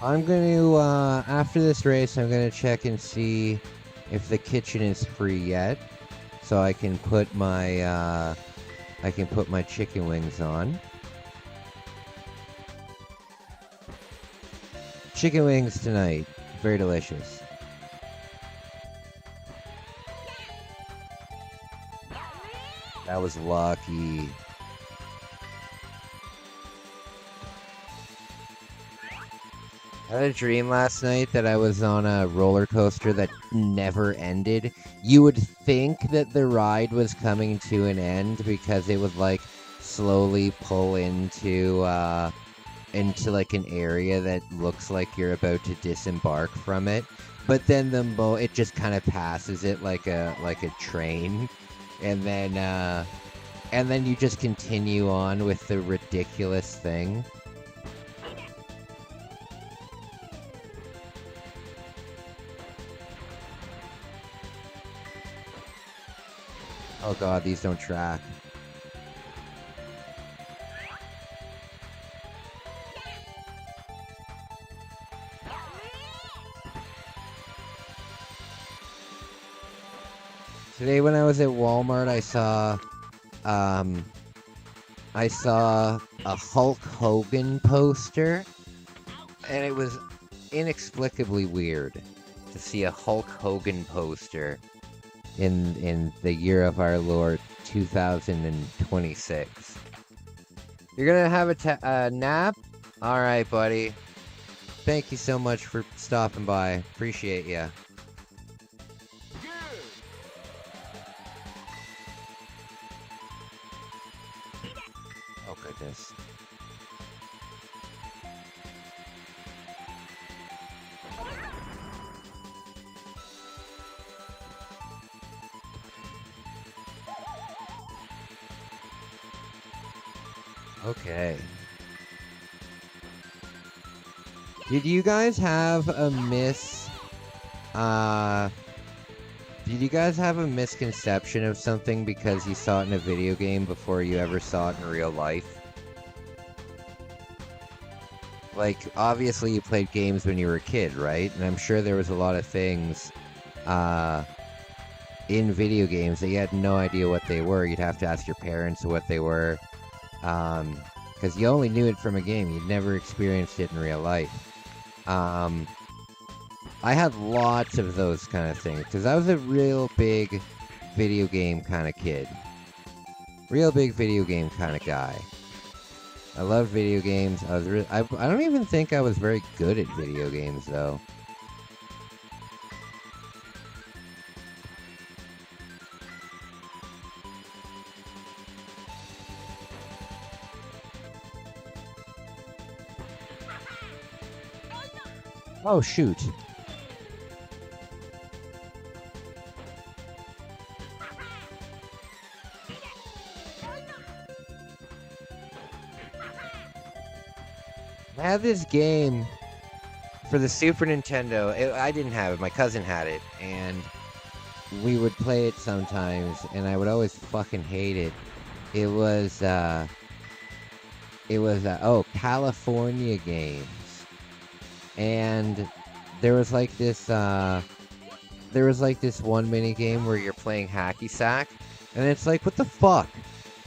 Speaker 1: I'm going to, after this race, I'm going to check and see if the kitchen is free yet. So I can put my, chicken wings on. Chicken wings tonight. Very delicious. That was lucky. I had a dream last night that I was on a roller coaster that never ended. You would think that the ride was coming to an end because it would like slowly pull into like an area that looks like you're about to disembark from it, but then it just kind of passes it like a train, and then you just continue on with the ridiculous thing. Oh god, these don't track. Today when I was at Walmart, I saw a Hulk Hogan poster, and it was inexplicably weird to see a Hulk Hogan poster in the year of our Lord 2026. You're gonna have a nap? All right, buddy. Thank you so much for stopping by. Appreciate ya. Oh, goodness. Okay. Did you guys have a misconception of something because you saw it in a video game before you ever saw it in real life? Like, obviously you played games when you were a kid, right? And I'm sure there was a lot of things in video games that you had no idea what they were. You'd have to ask your parents what they were. Because you only knew it from a game. You'd never experienced it in real life. I had lots of those kind of things because I was a real big video game kind of kid. Real big video game kind of guy. I loved video games. I don't even think I was very good at video games though. Oh, shoot. I had this game for the Super Nintendo. I didn't have it. My cousin had it. And we would play it sometimes. And I would always fucking hate it. It was California Games. And there was like this one mini game where you're playing hacky sack, and it's like, what the fuck?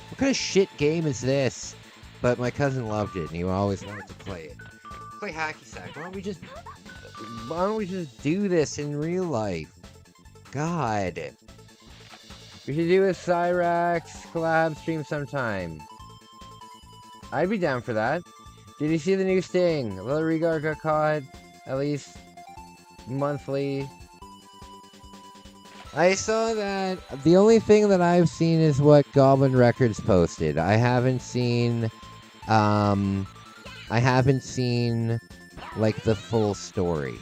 Speaker 1: What kind of shit game is this? But my cousin loved it, and he always wanted to play it. Play hacky sack. Why don't we just do this in real life? God. We should do a Cyrax collab stream sometime.
Speaker 3: I'd be down for that. Did you see the new Sting? Lil Regard got caught at least monthly.
Speaker 1: I saw that. The only thing that I've seen is what Goblin Records posted. I haven't seen like the full story.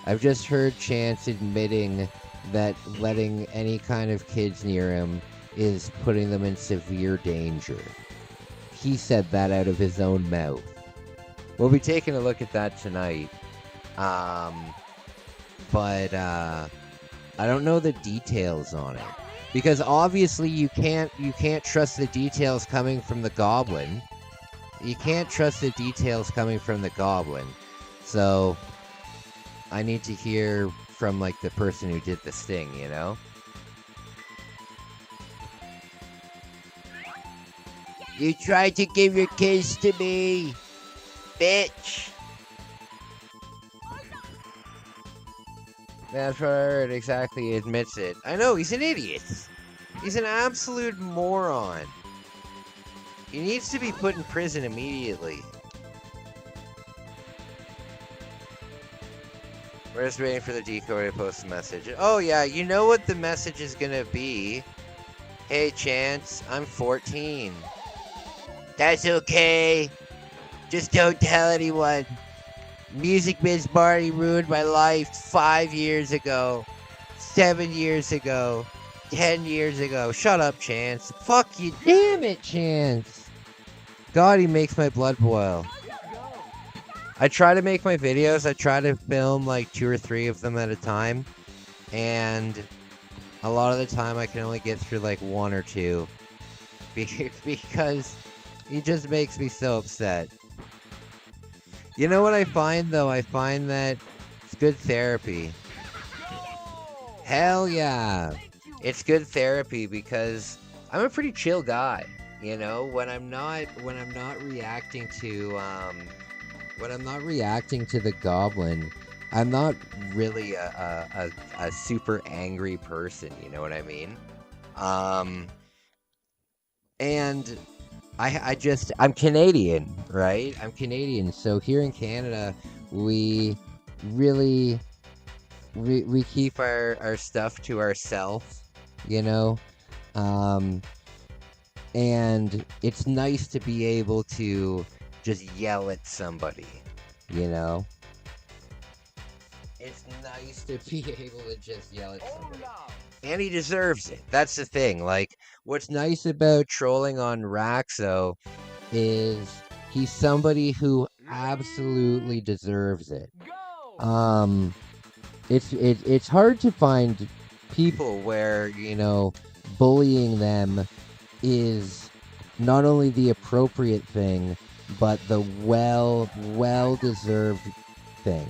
Speaker 1: I've just heard Chance admitting that letting any kind of kids near him is putting them in severe danger. He said that out of his own mouth. We'll be taking a look at that tonight. But I don't know the details on it. Because obviously you can't trust the details coming from the Goblin. You can't trust the details coming from the Goblin. So I need to hear from like the person who did the sting, you know? You tried to give your kiss to me, bitch.
Speaker 3: That's what I heard. Exactly. He admits it.
Speaker 1: I know, he's an idiot. He's an absolute moron. He needs to be put in prison immediately. We're just waiting for the decoy to post a message. Oh yeah, you know what the message is gonna be? Hey Chance, I'm 14. That's okay. Just don't tell anyone. Music Biz Barty ruined my life 5 years ago. 7 years ago. 10 years ago. Shut up, Chance. Fuck you. Damn it, Chance. God, he makes my blood boil. I try to make my videos. I try to film like 2 or 3 of them at a time. And a lot of the time I can only get through like 1 or 2. Because he just makes me so upset. You know what I find though? I find that it's good therapy. Hell yeah. It's good therapy because I'm a pretty chill guy, you know, when I'm not reacting to the Goblin, I'm not really a super angry person, you know what I mean? And I'm Canadian, right? I'm Canadian, so here in Canada, we really we keep our stuff to ourselves, you know? And it's nice to be able to just yell at somebody, you know? It's nice to be able to just yell at somebody. And he deserves it. That's the thing. Like, what's nice about trolling on Raxo is he's somebody who absolutely deserves it. It's hard to find people where, you know, bullying them is not only the appropriate thing, but the well-deserved thing.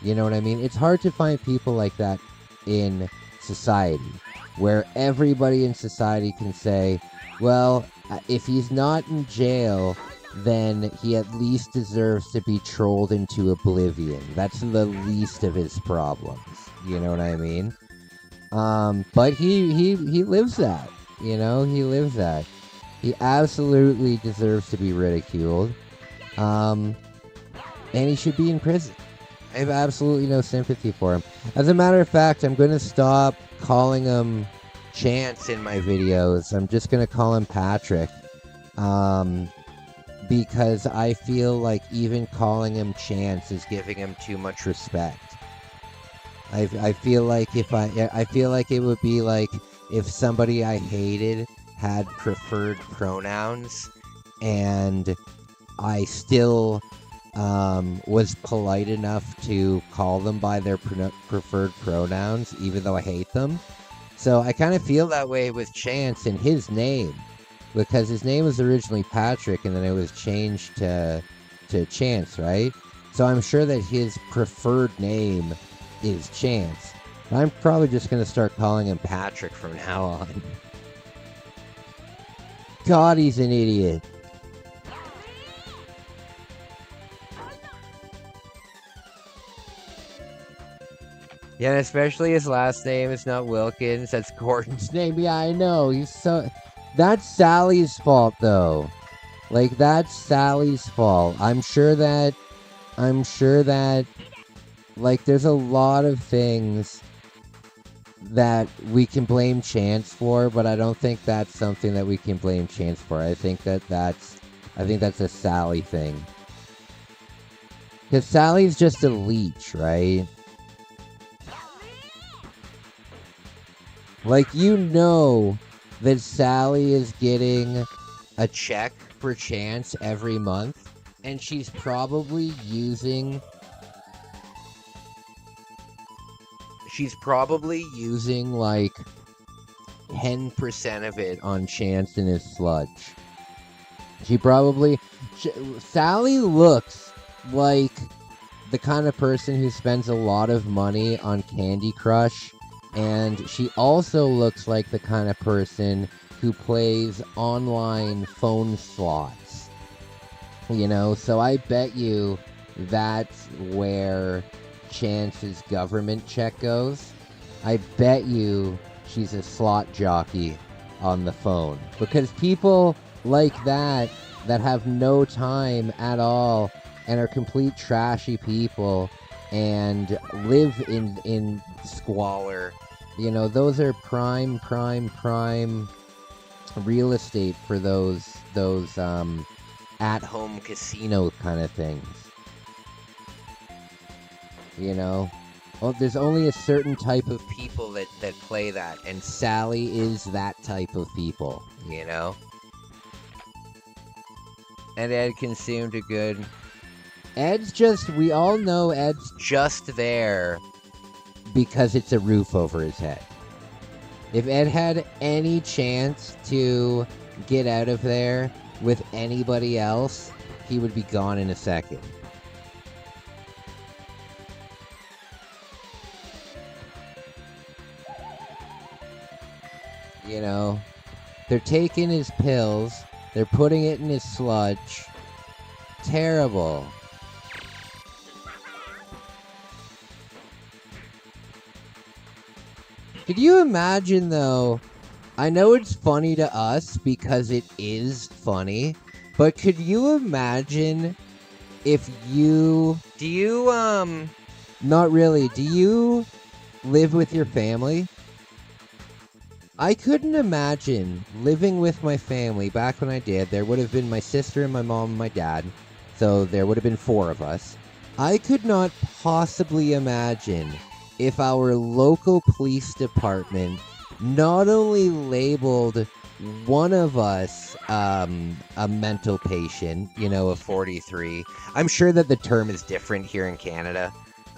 Speaker 1: You know what I mean? It's hard to find people like that in society, where everybody in society can say, well, if he's not in jail, then he at least deserves to be trolled into oblivion. That's the least of his problems. You know what I mean? But he lives that. You know, he lives that. He absolutely deserves to be ridiculed. And he should be in prison. I have absolutely no sympathy for him. As a matter of fact, I'm going to stop calling him Chance in my videos. I'm just going to call him Patrick. Because I feel like even calling him Chance is giving him too much respect. I feel like I feel like it would be like if somebody I hated had preferred pronouns and I still was polite enough to call them by their preferred pronouns, even though I hate them. So I kind of feel that way with Chance and his name, because his name was originally Patrick and then it was changed to Chance, right? So I'm sure that his preferred name is Chance. I'm probably just going to start calling him Patrick from now on. God, he's an idiot. Yeah, and especially his last name is not Wilkins. That's Gordon's name. Yeah, I know. He's so... That's Sally's fault, though.
Speaker 3: Like, that's Sally's fault. I'm sure that, like, there's a lot of things that we can blame Chance for, but I don't think that's something that we can blame Chance for. I think that's a Sally thing. Because Sally's just a leech, right? Like, you know that Sally is getting a check for Chance every month, and she's probably using like 10% of it on Chance and his sludge. Sally looks like the kind of person who spends a lot of money on Candy Crush, and she also looks like the kind of person who plays online phone slots. You know, so I bet you that's where Chance's government check goes. I bet you she's a slot jockey on the phone. Because people like that have no time at all and are complete trashy people and live in squalor. You know, those are prime real estate for those at-home casino kind of things. You know? Well, there's only a certain type of people that play that, and Sally is that type of people, you know? And Ed consumed a good... we all know Ed's just there because it's a roof over his head. If Ed had any chance to get out of there with anybody else, he would be gone in a second. You know, they're taking his pills, they're putting it in his sludge. Terrible. Could you imagine, though? I know it's funny to us because it is funny, but could you imagine if you... Not really. Do you live with your family? I couldn't imagine living with my family back when I did. There would have been my sister and my mom and my dad, so there would have been 4 of us. I could not possibly imagine if our local police department not only labeled one of us a mental patient, you know, a 43. I'm sure that the term is different here in Canada,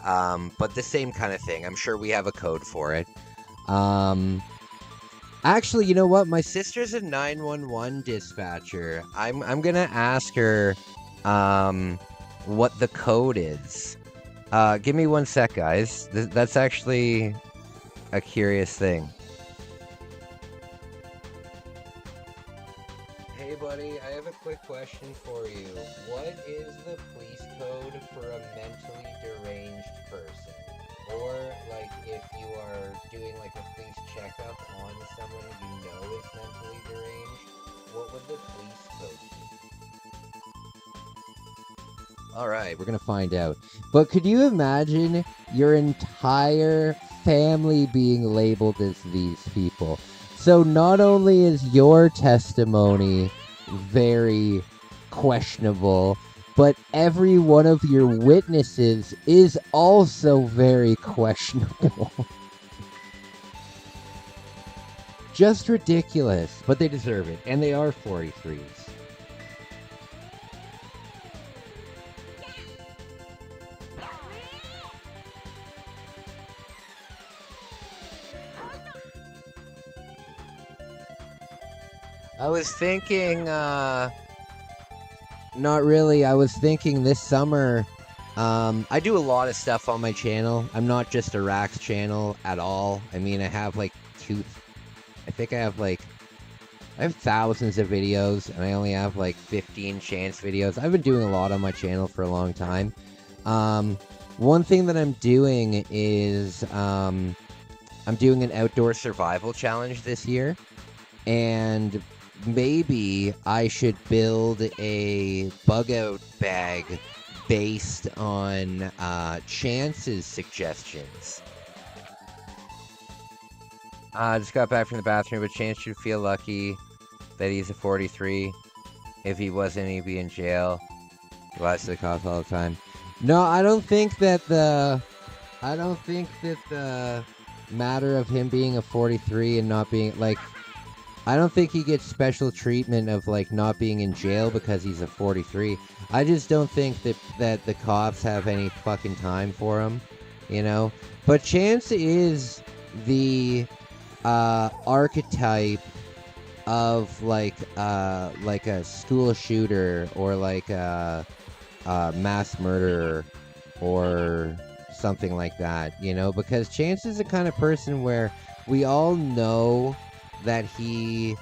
Speaker 3: but the same kind of thing. I'm sure we have a code for it. Actually, you know what? My sister's a 911 dispatcher. I'm gonna ask her what the code is. Give me 1 sec, guys. That's actually a curious thing. Hey, buddy, I have a quick question for you. What is the police code for a mentally deranged person? Or, like, if you are doing, like, a police checkup on someone you know is mentally deranged, what would the police code be? Alright, we're gonna find out. But could you imagine your entire family being labeled as these people? So not only is your testimony very questionable, but every one of your witnesses is also very questionable. Just ridiculous, but they deserve it, and they are 43s. I was thinking, not really. I was thinking this summer, I do a lot of stuff on my channel. I'm not just a Rax channel at all. I mean, I have like I have thousands of videos, and I only have like 15 Chance videos. I've been doing a lot on my channel for a long time. One thing that I'm doing is, I'm doing an outdoor survival challenge this year. And maybe I should build a bug out bag based on Chance's suggestions. Just got back from the bathroom, but Chance should feel lucky that he's a 43. If he wasn't, he'd be in jail. He lies to the cops all the time. No, I don't think that the matter of him being a 43 and not being like, I don't think he gets special treatment of like not being in jail because he's a 43. I just don't think that the cops have any fucking time for him, you know. But Chance is the archetype of like a school shooter or like a mass murderer or something like that, you know, because Chance is the kind of person where we all know that he's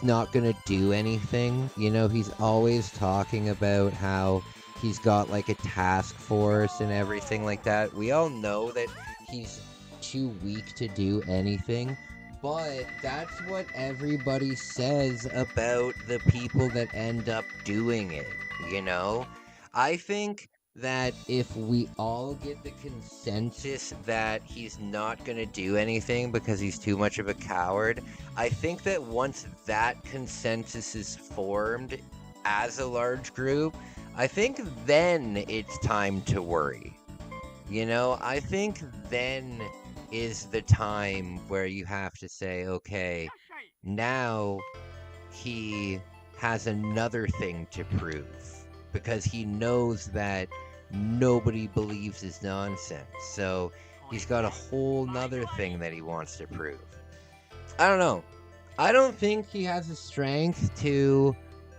Speaker 3: not gonna do anything, you know. He's always talking about how he's got like a task force and everything like that. We all know that he's too weak to do anything, but that's what everybody says about the people that end up doing it, you know. I think that if we all get the consensus that he's not going to do anything because he's too much of a coward, I think that once that consensus is formed as a large group, I think then it's time to worry. You know, I think then is the time where you have to say, okay, now he has another thing to prove because he knows that nobody believes his nonsense. So he's got a whole nother thing that he wants to prove. I don't know. I don't think he has the strength to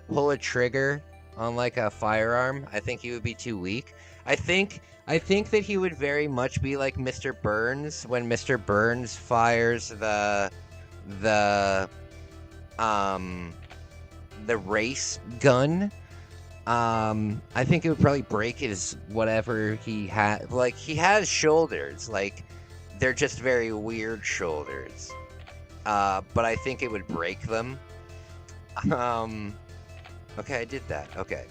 Speaker 3: pull a trigger on like a firearm. I think he would be too weak. I think that he would very much be like Mr. Burns when Mr. Burns fires the race gun. I think it would probably break his whatever he had. Like, he has shoulders. Like, they're just very weird shoulders. But I think it would break them. Okay, I did that. Okay.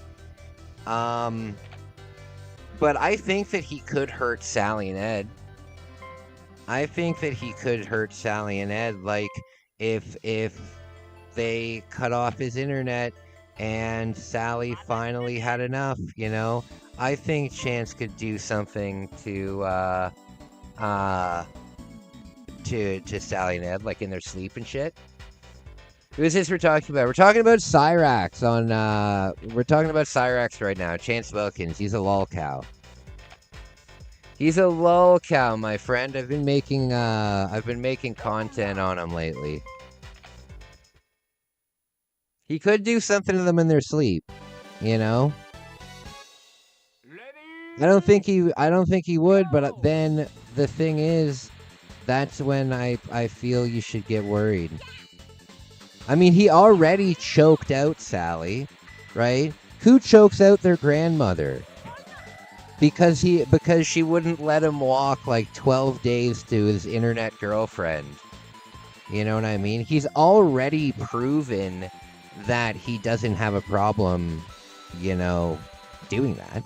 Speaker 3: But I think that he could hurt Sally and Ed. I think that he could hurt Sally and Ed, like, if they cut off his internet and Sally finally had enough, you know? I think Chance could do something to Sally and Ed, like in their sleep and shit. Who is this we're talking about? We're talking about Cyrax on, we're talking about Cyrax right now. Chance Wilkins, he's a lolcow. He's a lolcow, my friend. I've been making content on him lately. He could do something to them in their sleep, you know? I don't think he would, but then the thing is, that's when I feel you should get worried. I mean, he already choked out Sally, right? Who chokes out their grandmother? Because she wouldn't let him walk like 12 days to his internet girlfriend. You know what I mean? He's already proven that he doesn't have a problem, you know, doing that.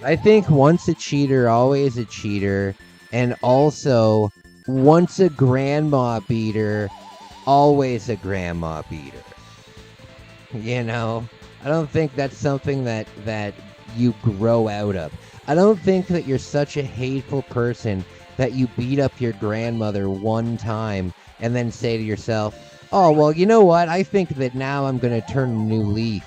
Speaker 3: I think once a cheater, always a cheater, and also once a grandma beater, always a grandma beater. You know, I don't think that's something that you grow out of. I don't think that you're such a hateful person that you beat up your grandmother one time and then say to yourself, oh, well, you know what? I think that now I'm going to turn a new leaf.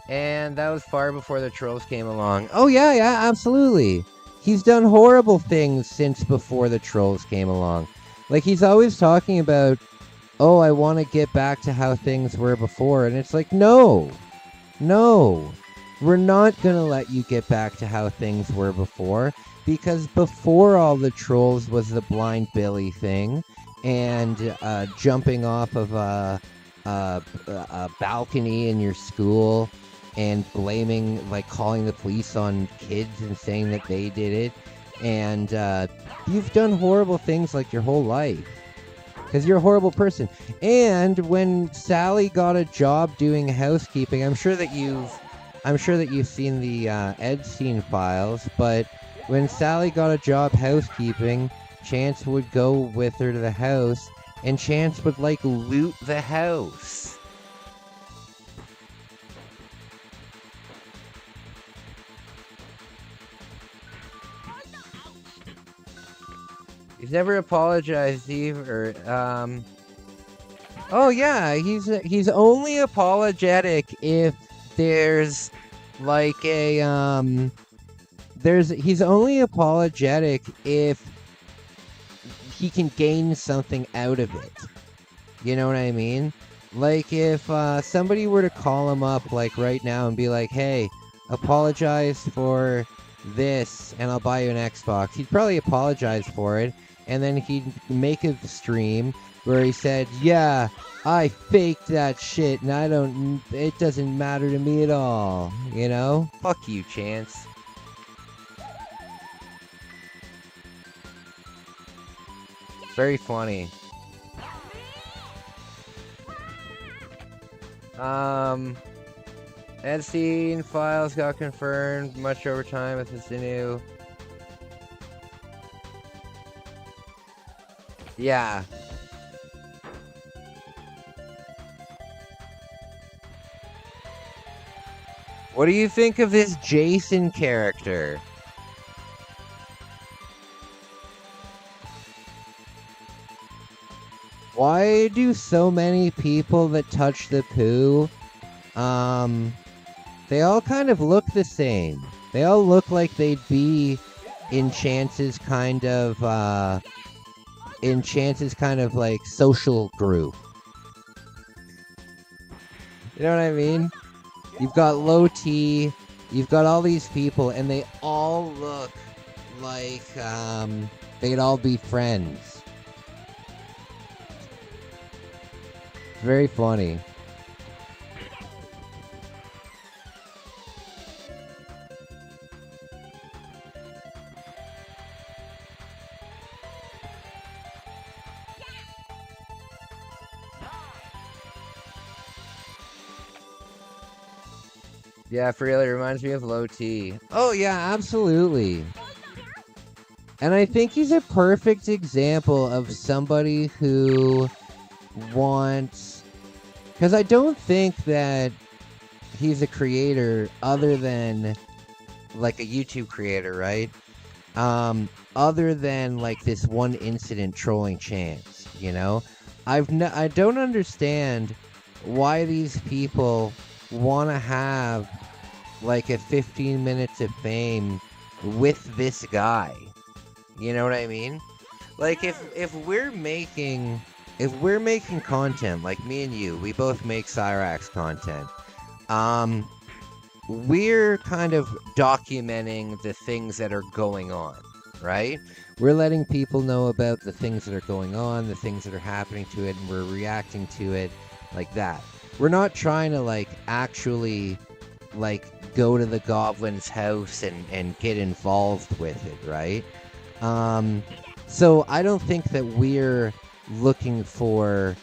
Speaker 3: And that was far before the trolls came along. Oh, yeah, absolutely. He's done horrible things since before the trolls came along. Like, he's always talking about, oh, I want to get back to how things were before. And it's like, no, we're not going to let you get back to how things were before. Because before all the trolls was the Blind Billy thing and jumping off of a balcony in your school and blaming, like calling the police on kids and saying that they did it. and you've done horrible things like your whole life because you're a horrible person. And when Sally got a job doing housekeeping, I'm sure that you've seen the Epstein files, but when Sally got a job housekeeping, Chance would go with her to the house, and Chance would like loot the house. He's never apologized either. Oh yeah, he's only apologetic if there's like a he's only apologetic if he can gain something out of it. You know what I mean? Like if somebody were to call him up like right now and be like, "Hey, apologize for this and I'll buy you an Xbox." He'd probably apologize for it, and then he'd make a stream where he said, "Yeah, I faked that shit and it doesn't matter to me at all." You know? Fuck you, Chance. It's very funny. Epstein files got confirmed much over time with this new. Yeah. What do you think of this Jason character? Why do so many people that touch the poo, they all kind of look the same. They all look like they'd be in Chance's kind of like social group. You know what I mean? You've got Low T, you've got all these people, and they all look like they'd all be friends. It's very funny. Yeah, for real, it reminds me of Low T. Oh yeah, absolutely. And I think he's a perfect example of somebody who wants... Because I don't think that he's a creator other than like a YouTube creator, right? Other than like this one incident trolling Chance, you know? I don't understand why these people want to have like a 15 minutes of fame with this guy. You know what I mean? Like if we're making content, like me and you, we both make Cyrax content. We're kind of documenting the things that are going on, right? We're letting people know about the things that are going on, the things that are happening to it, and we're reacting to it like that. We're not trying to like actually like go to the goblin's house and get involved with it, right? So I don't think that we're looking for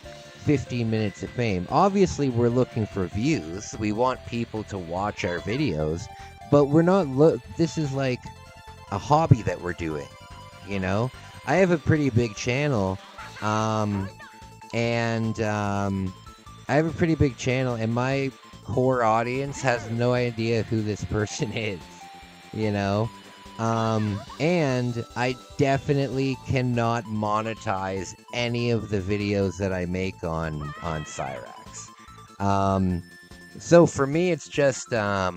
Speaker 3: 15 minutes of fame. Obviously, we're looking for views. We want people to watch our videos, but we're not this is like a hobby that we're doing, you know? I have a pretty big channel, and my core audience has no idea who this person is, you know? And I definitely cannot monetize any of the videos that I make on Cyrax. So for me, it's just a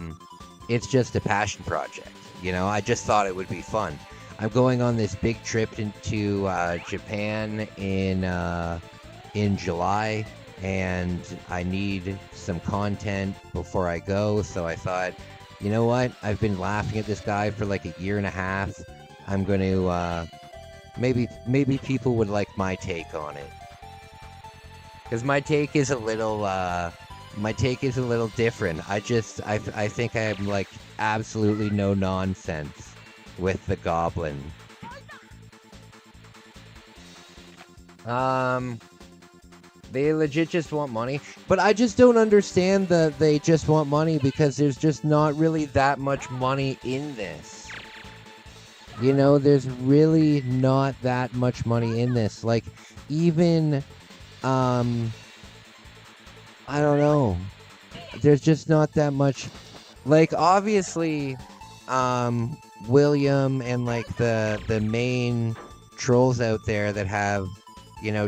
Speaker 3: passion project, you know? I just thought it would be fun. I'm going on this big trip into Japan in July, and I need some content before I go, so I thought, you know what? I've been laughing at this guy for like a year and a half. I'm going to, maybe people would like my take on it. Because my take is a little different. I think I have like absolutely no nonsense. with the goblin. They legit just want money, but I just don't understand that they just want money, because there's just not really that much money in this. You know, there's really not that much money in this. Like, even, I don't know. There's just not that much. Like, obviously, William and, like, the main trolls out there that have,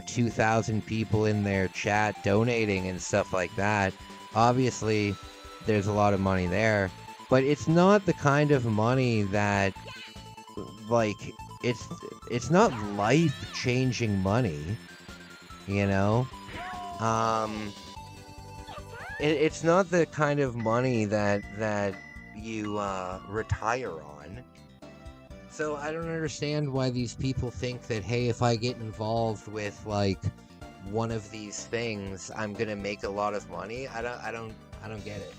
Speaker 3: 2,000 people in their chat donating and stuff like that. Obviously, there's a lot of money there. But it's not the kind of money that, like, it's not life-changing money, It's not the kind of money that you retire on. So I don't understand why these people think that, hey, if I get involved with, like, one of these things, I'm gonna make a lot of money. I don't get it.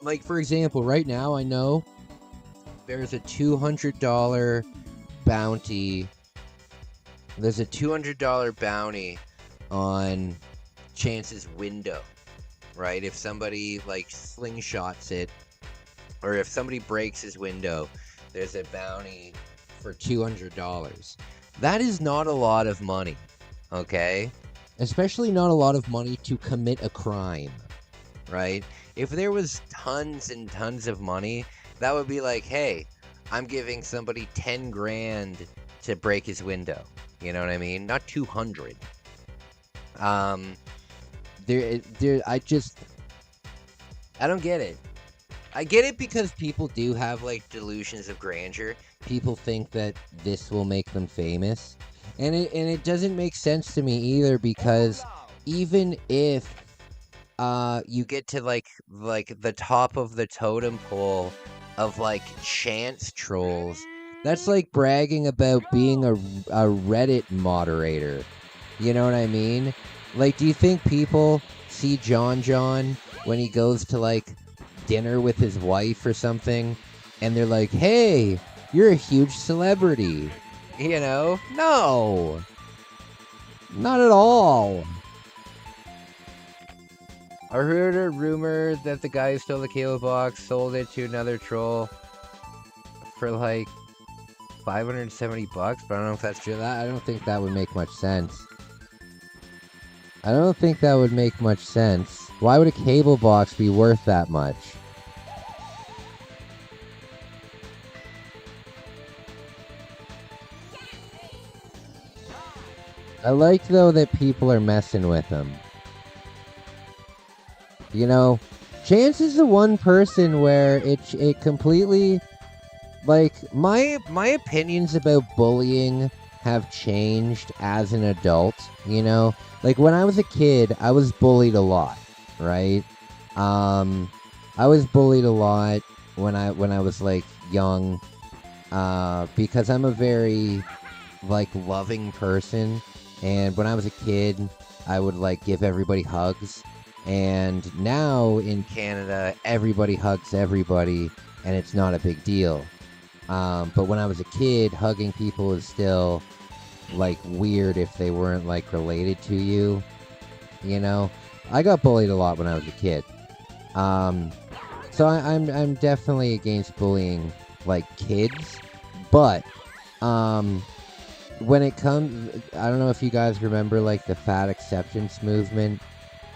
Speaker 3: Like, for example, right now I know there's a $200 bounty. There's a $200 bounty on Chance's window, right? If somebody, like, slingshots it, or if somebody breaks his window, there's a bounty for $200. That is not a lot of money, okay? Especially not a lot of money to commit a crime, right? If there was tons and tons of money, that would be like, hey, I'm giving somebody 10 grand to break his window. You know what I mean? Not 200. I don't get it. I get it because people do have, like, delusions of grandeur. People think that this will make them famous. And it doesn't make sense to me either, because even if you get to, like the top of the totem pole of, like, chance trolls, that's like bragging about being a Reddit moderator. You know what I mean? Like, do you think people see John when he goes to, like, dinner with his wife or something, and they're like, hey, you're a huge celebrity? No, not at all. I heard a rumor that the guy who stole the cable box sold it to another troll for, like, $570, but I don't know if that's true. I don't think that would make much sense. I don't think that would make much sense. Why would a cable box be worth that much? I like, though, that people are messing with him. Chance is the one person where it completely, like, my opinions about bullying have changed as an adult, Like, when I was a kid, I was bullied a lot, right? I was bullied a lot when I was, like, young, because I'm a very, like, loving person. And when I was a kid, I would, like, give everybody hugs. And now in Canada, everybody hugs everybody, and it's not a big deal. But when I was a kid, hugging people was still, like, weird if they weren't, like, related to you. I got bullied a lot when I was a kid. So I'm definitely against bullying, like, kids. But when it comes, I don't know if you guys remember, like, the fat acceptance movement,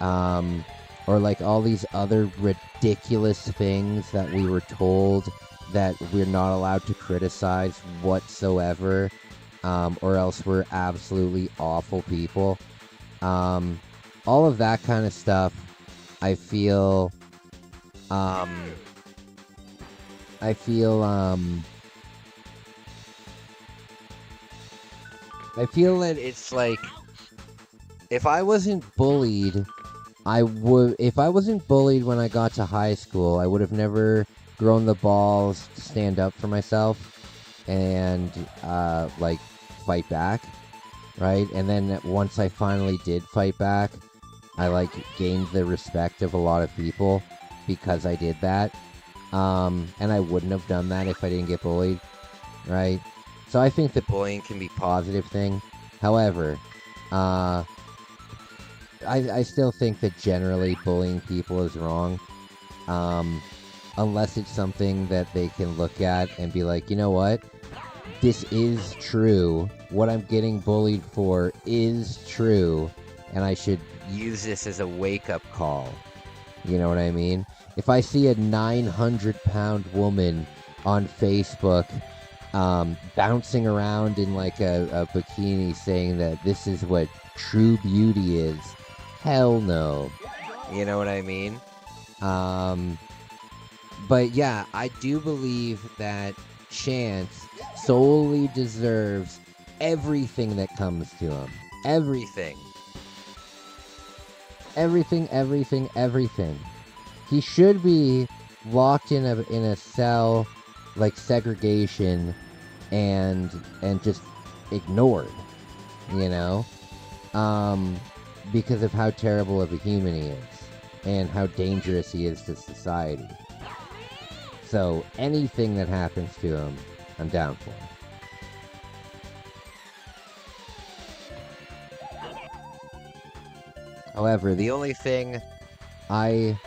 Speaker 3: or, like, all these other ridiculous things that we were told that we're not allowed to criticize whatsoever, or else we're absolutely awful people. All of that kind of stuff, I feel that it's like, if I wasn't bullied, if I wasn't bullied when I got to high school, I would have never grown the balls to stand up for myself and, like, fight back, right? And then once I finally did fight back, I, like, gained the respect of a lot of people because I did that. And I wouldn't have done that if I didn't get bullied, right? So I think that bullying can be a positive thing. However, I still think that generally bullying people is wrong. Unless it's something that they can look at and be like, you know what? This is true. What I'm getting bullied for is true. And I should use this as a wake-up call. You know what I mean? If I see a 900-pound woman on Facebook bouncing around in like a bikini saying that this is what true beauty is, hell no. You know what I mean? But yeah, I do believe that Chance solely deserves everything that comes to him. Everything. Everything. He should be locked in a cell, like segregation, and just ignored, you know? Because of how terrible of a human he is, and how dangerous he is to society. So anything that happens to him, I'm down for. However, the only thing I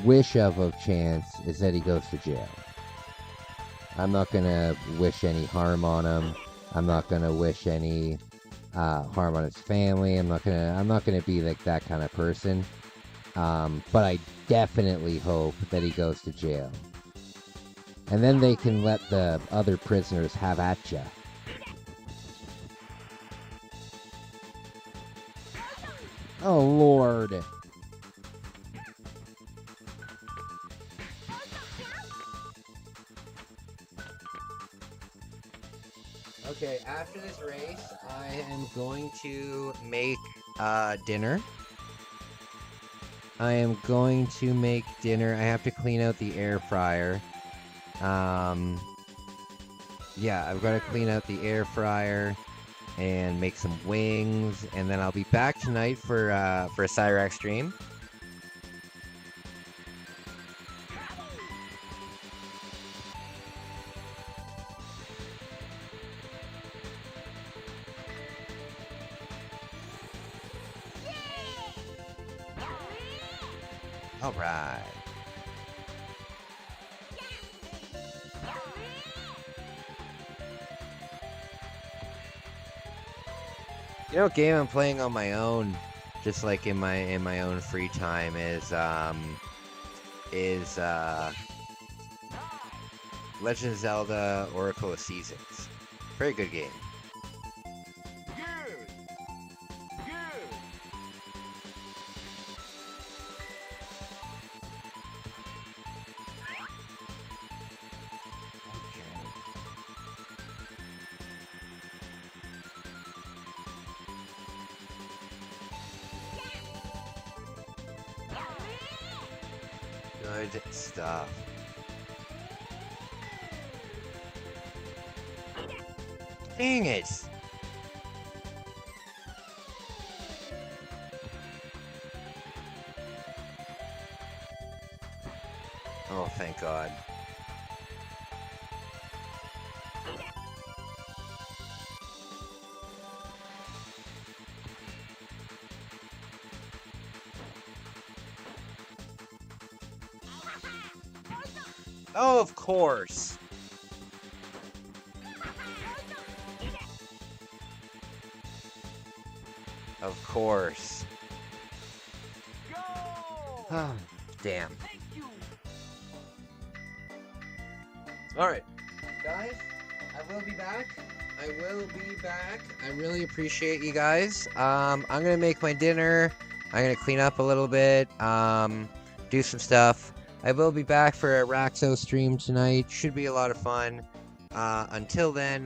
Speaker 3: wish of Chance is that he goes to jail. I'm not gonna wish any harm on him. I'm not gonna wish any harm on his family. I'm not gonna be like that kind of person. But I definitely hope that he goes to jail. And then they can let the other prisoners have at ya. Oh, Lord. Okay, after this race, I am going to make dinner. I am going to make dinner. I have to clean out the air fryer. Yeah, I've got to clean out the air fryer and make some wings, and then I'll be back tonight for a Cyrax stream. All right. You know what game I'm playing on my own, just like in my own free time, is Legend of Zelda Oracle of Seasons. Very good game.
Speaker 2: Good. Good.
Speaker 1: Good stuff. Dang it! Oh, thank God. Oh, of course. Of course.
Speaker 2: Go.
Speaker 1: Damn.
Speaker 2: Thank you.
Speaker 1: Alright. Guys, I will be back. I really appreciate you guys. I'm gonna make my dinner. I'm gonna clean up a little bit. Do some stuff. I will be back for a Raxo stream tonight. Should be a lot of fun. Until then,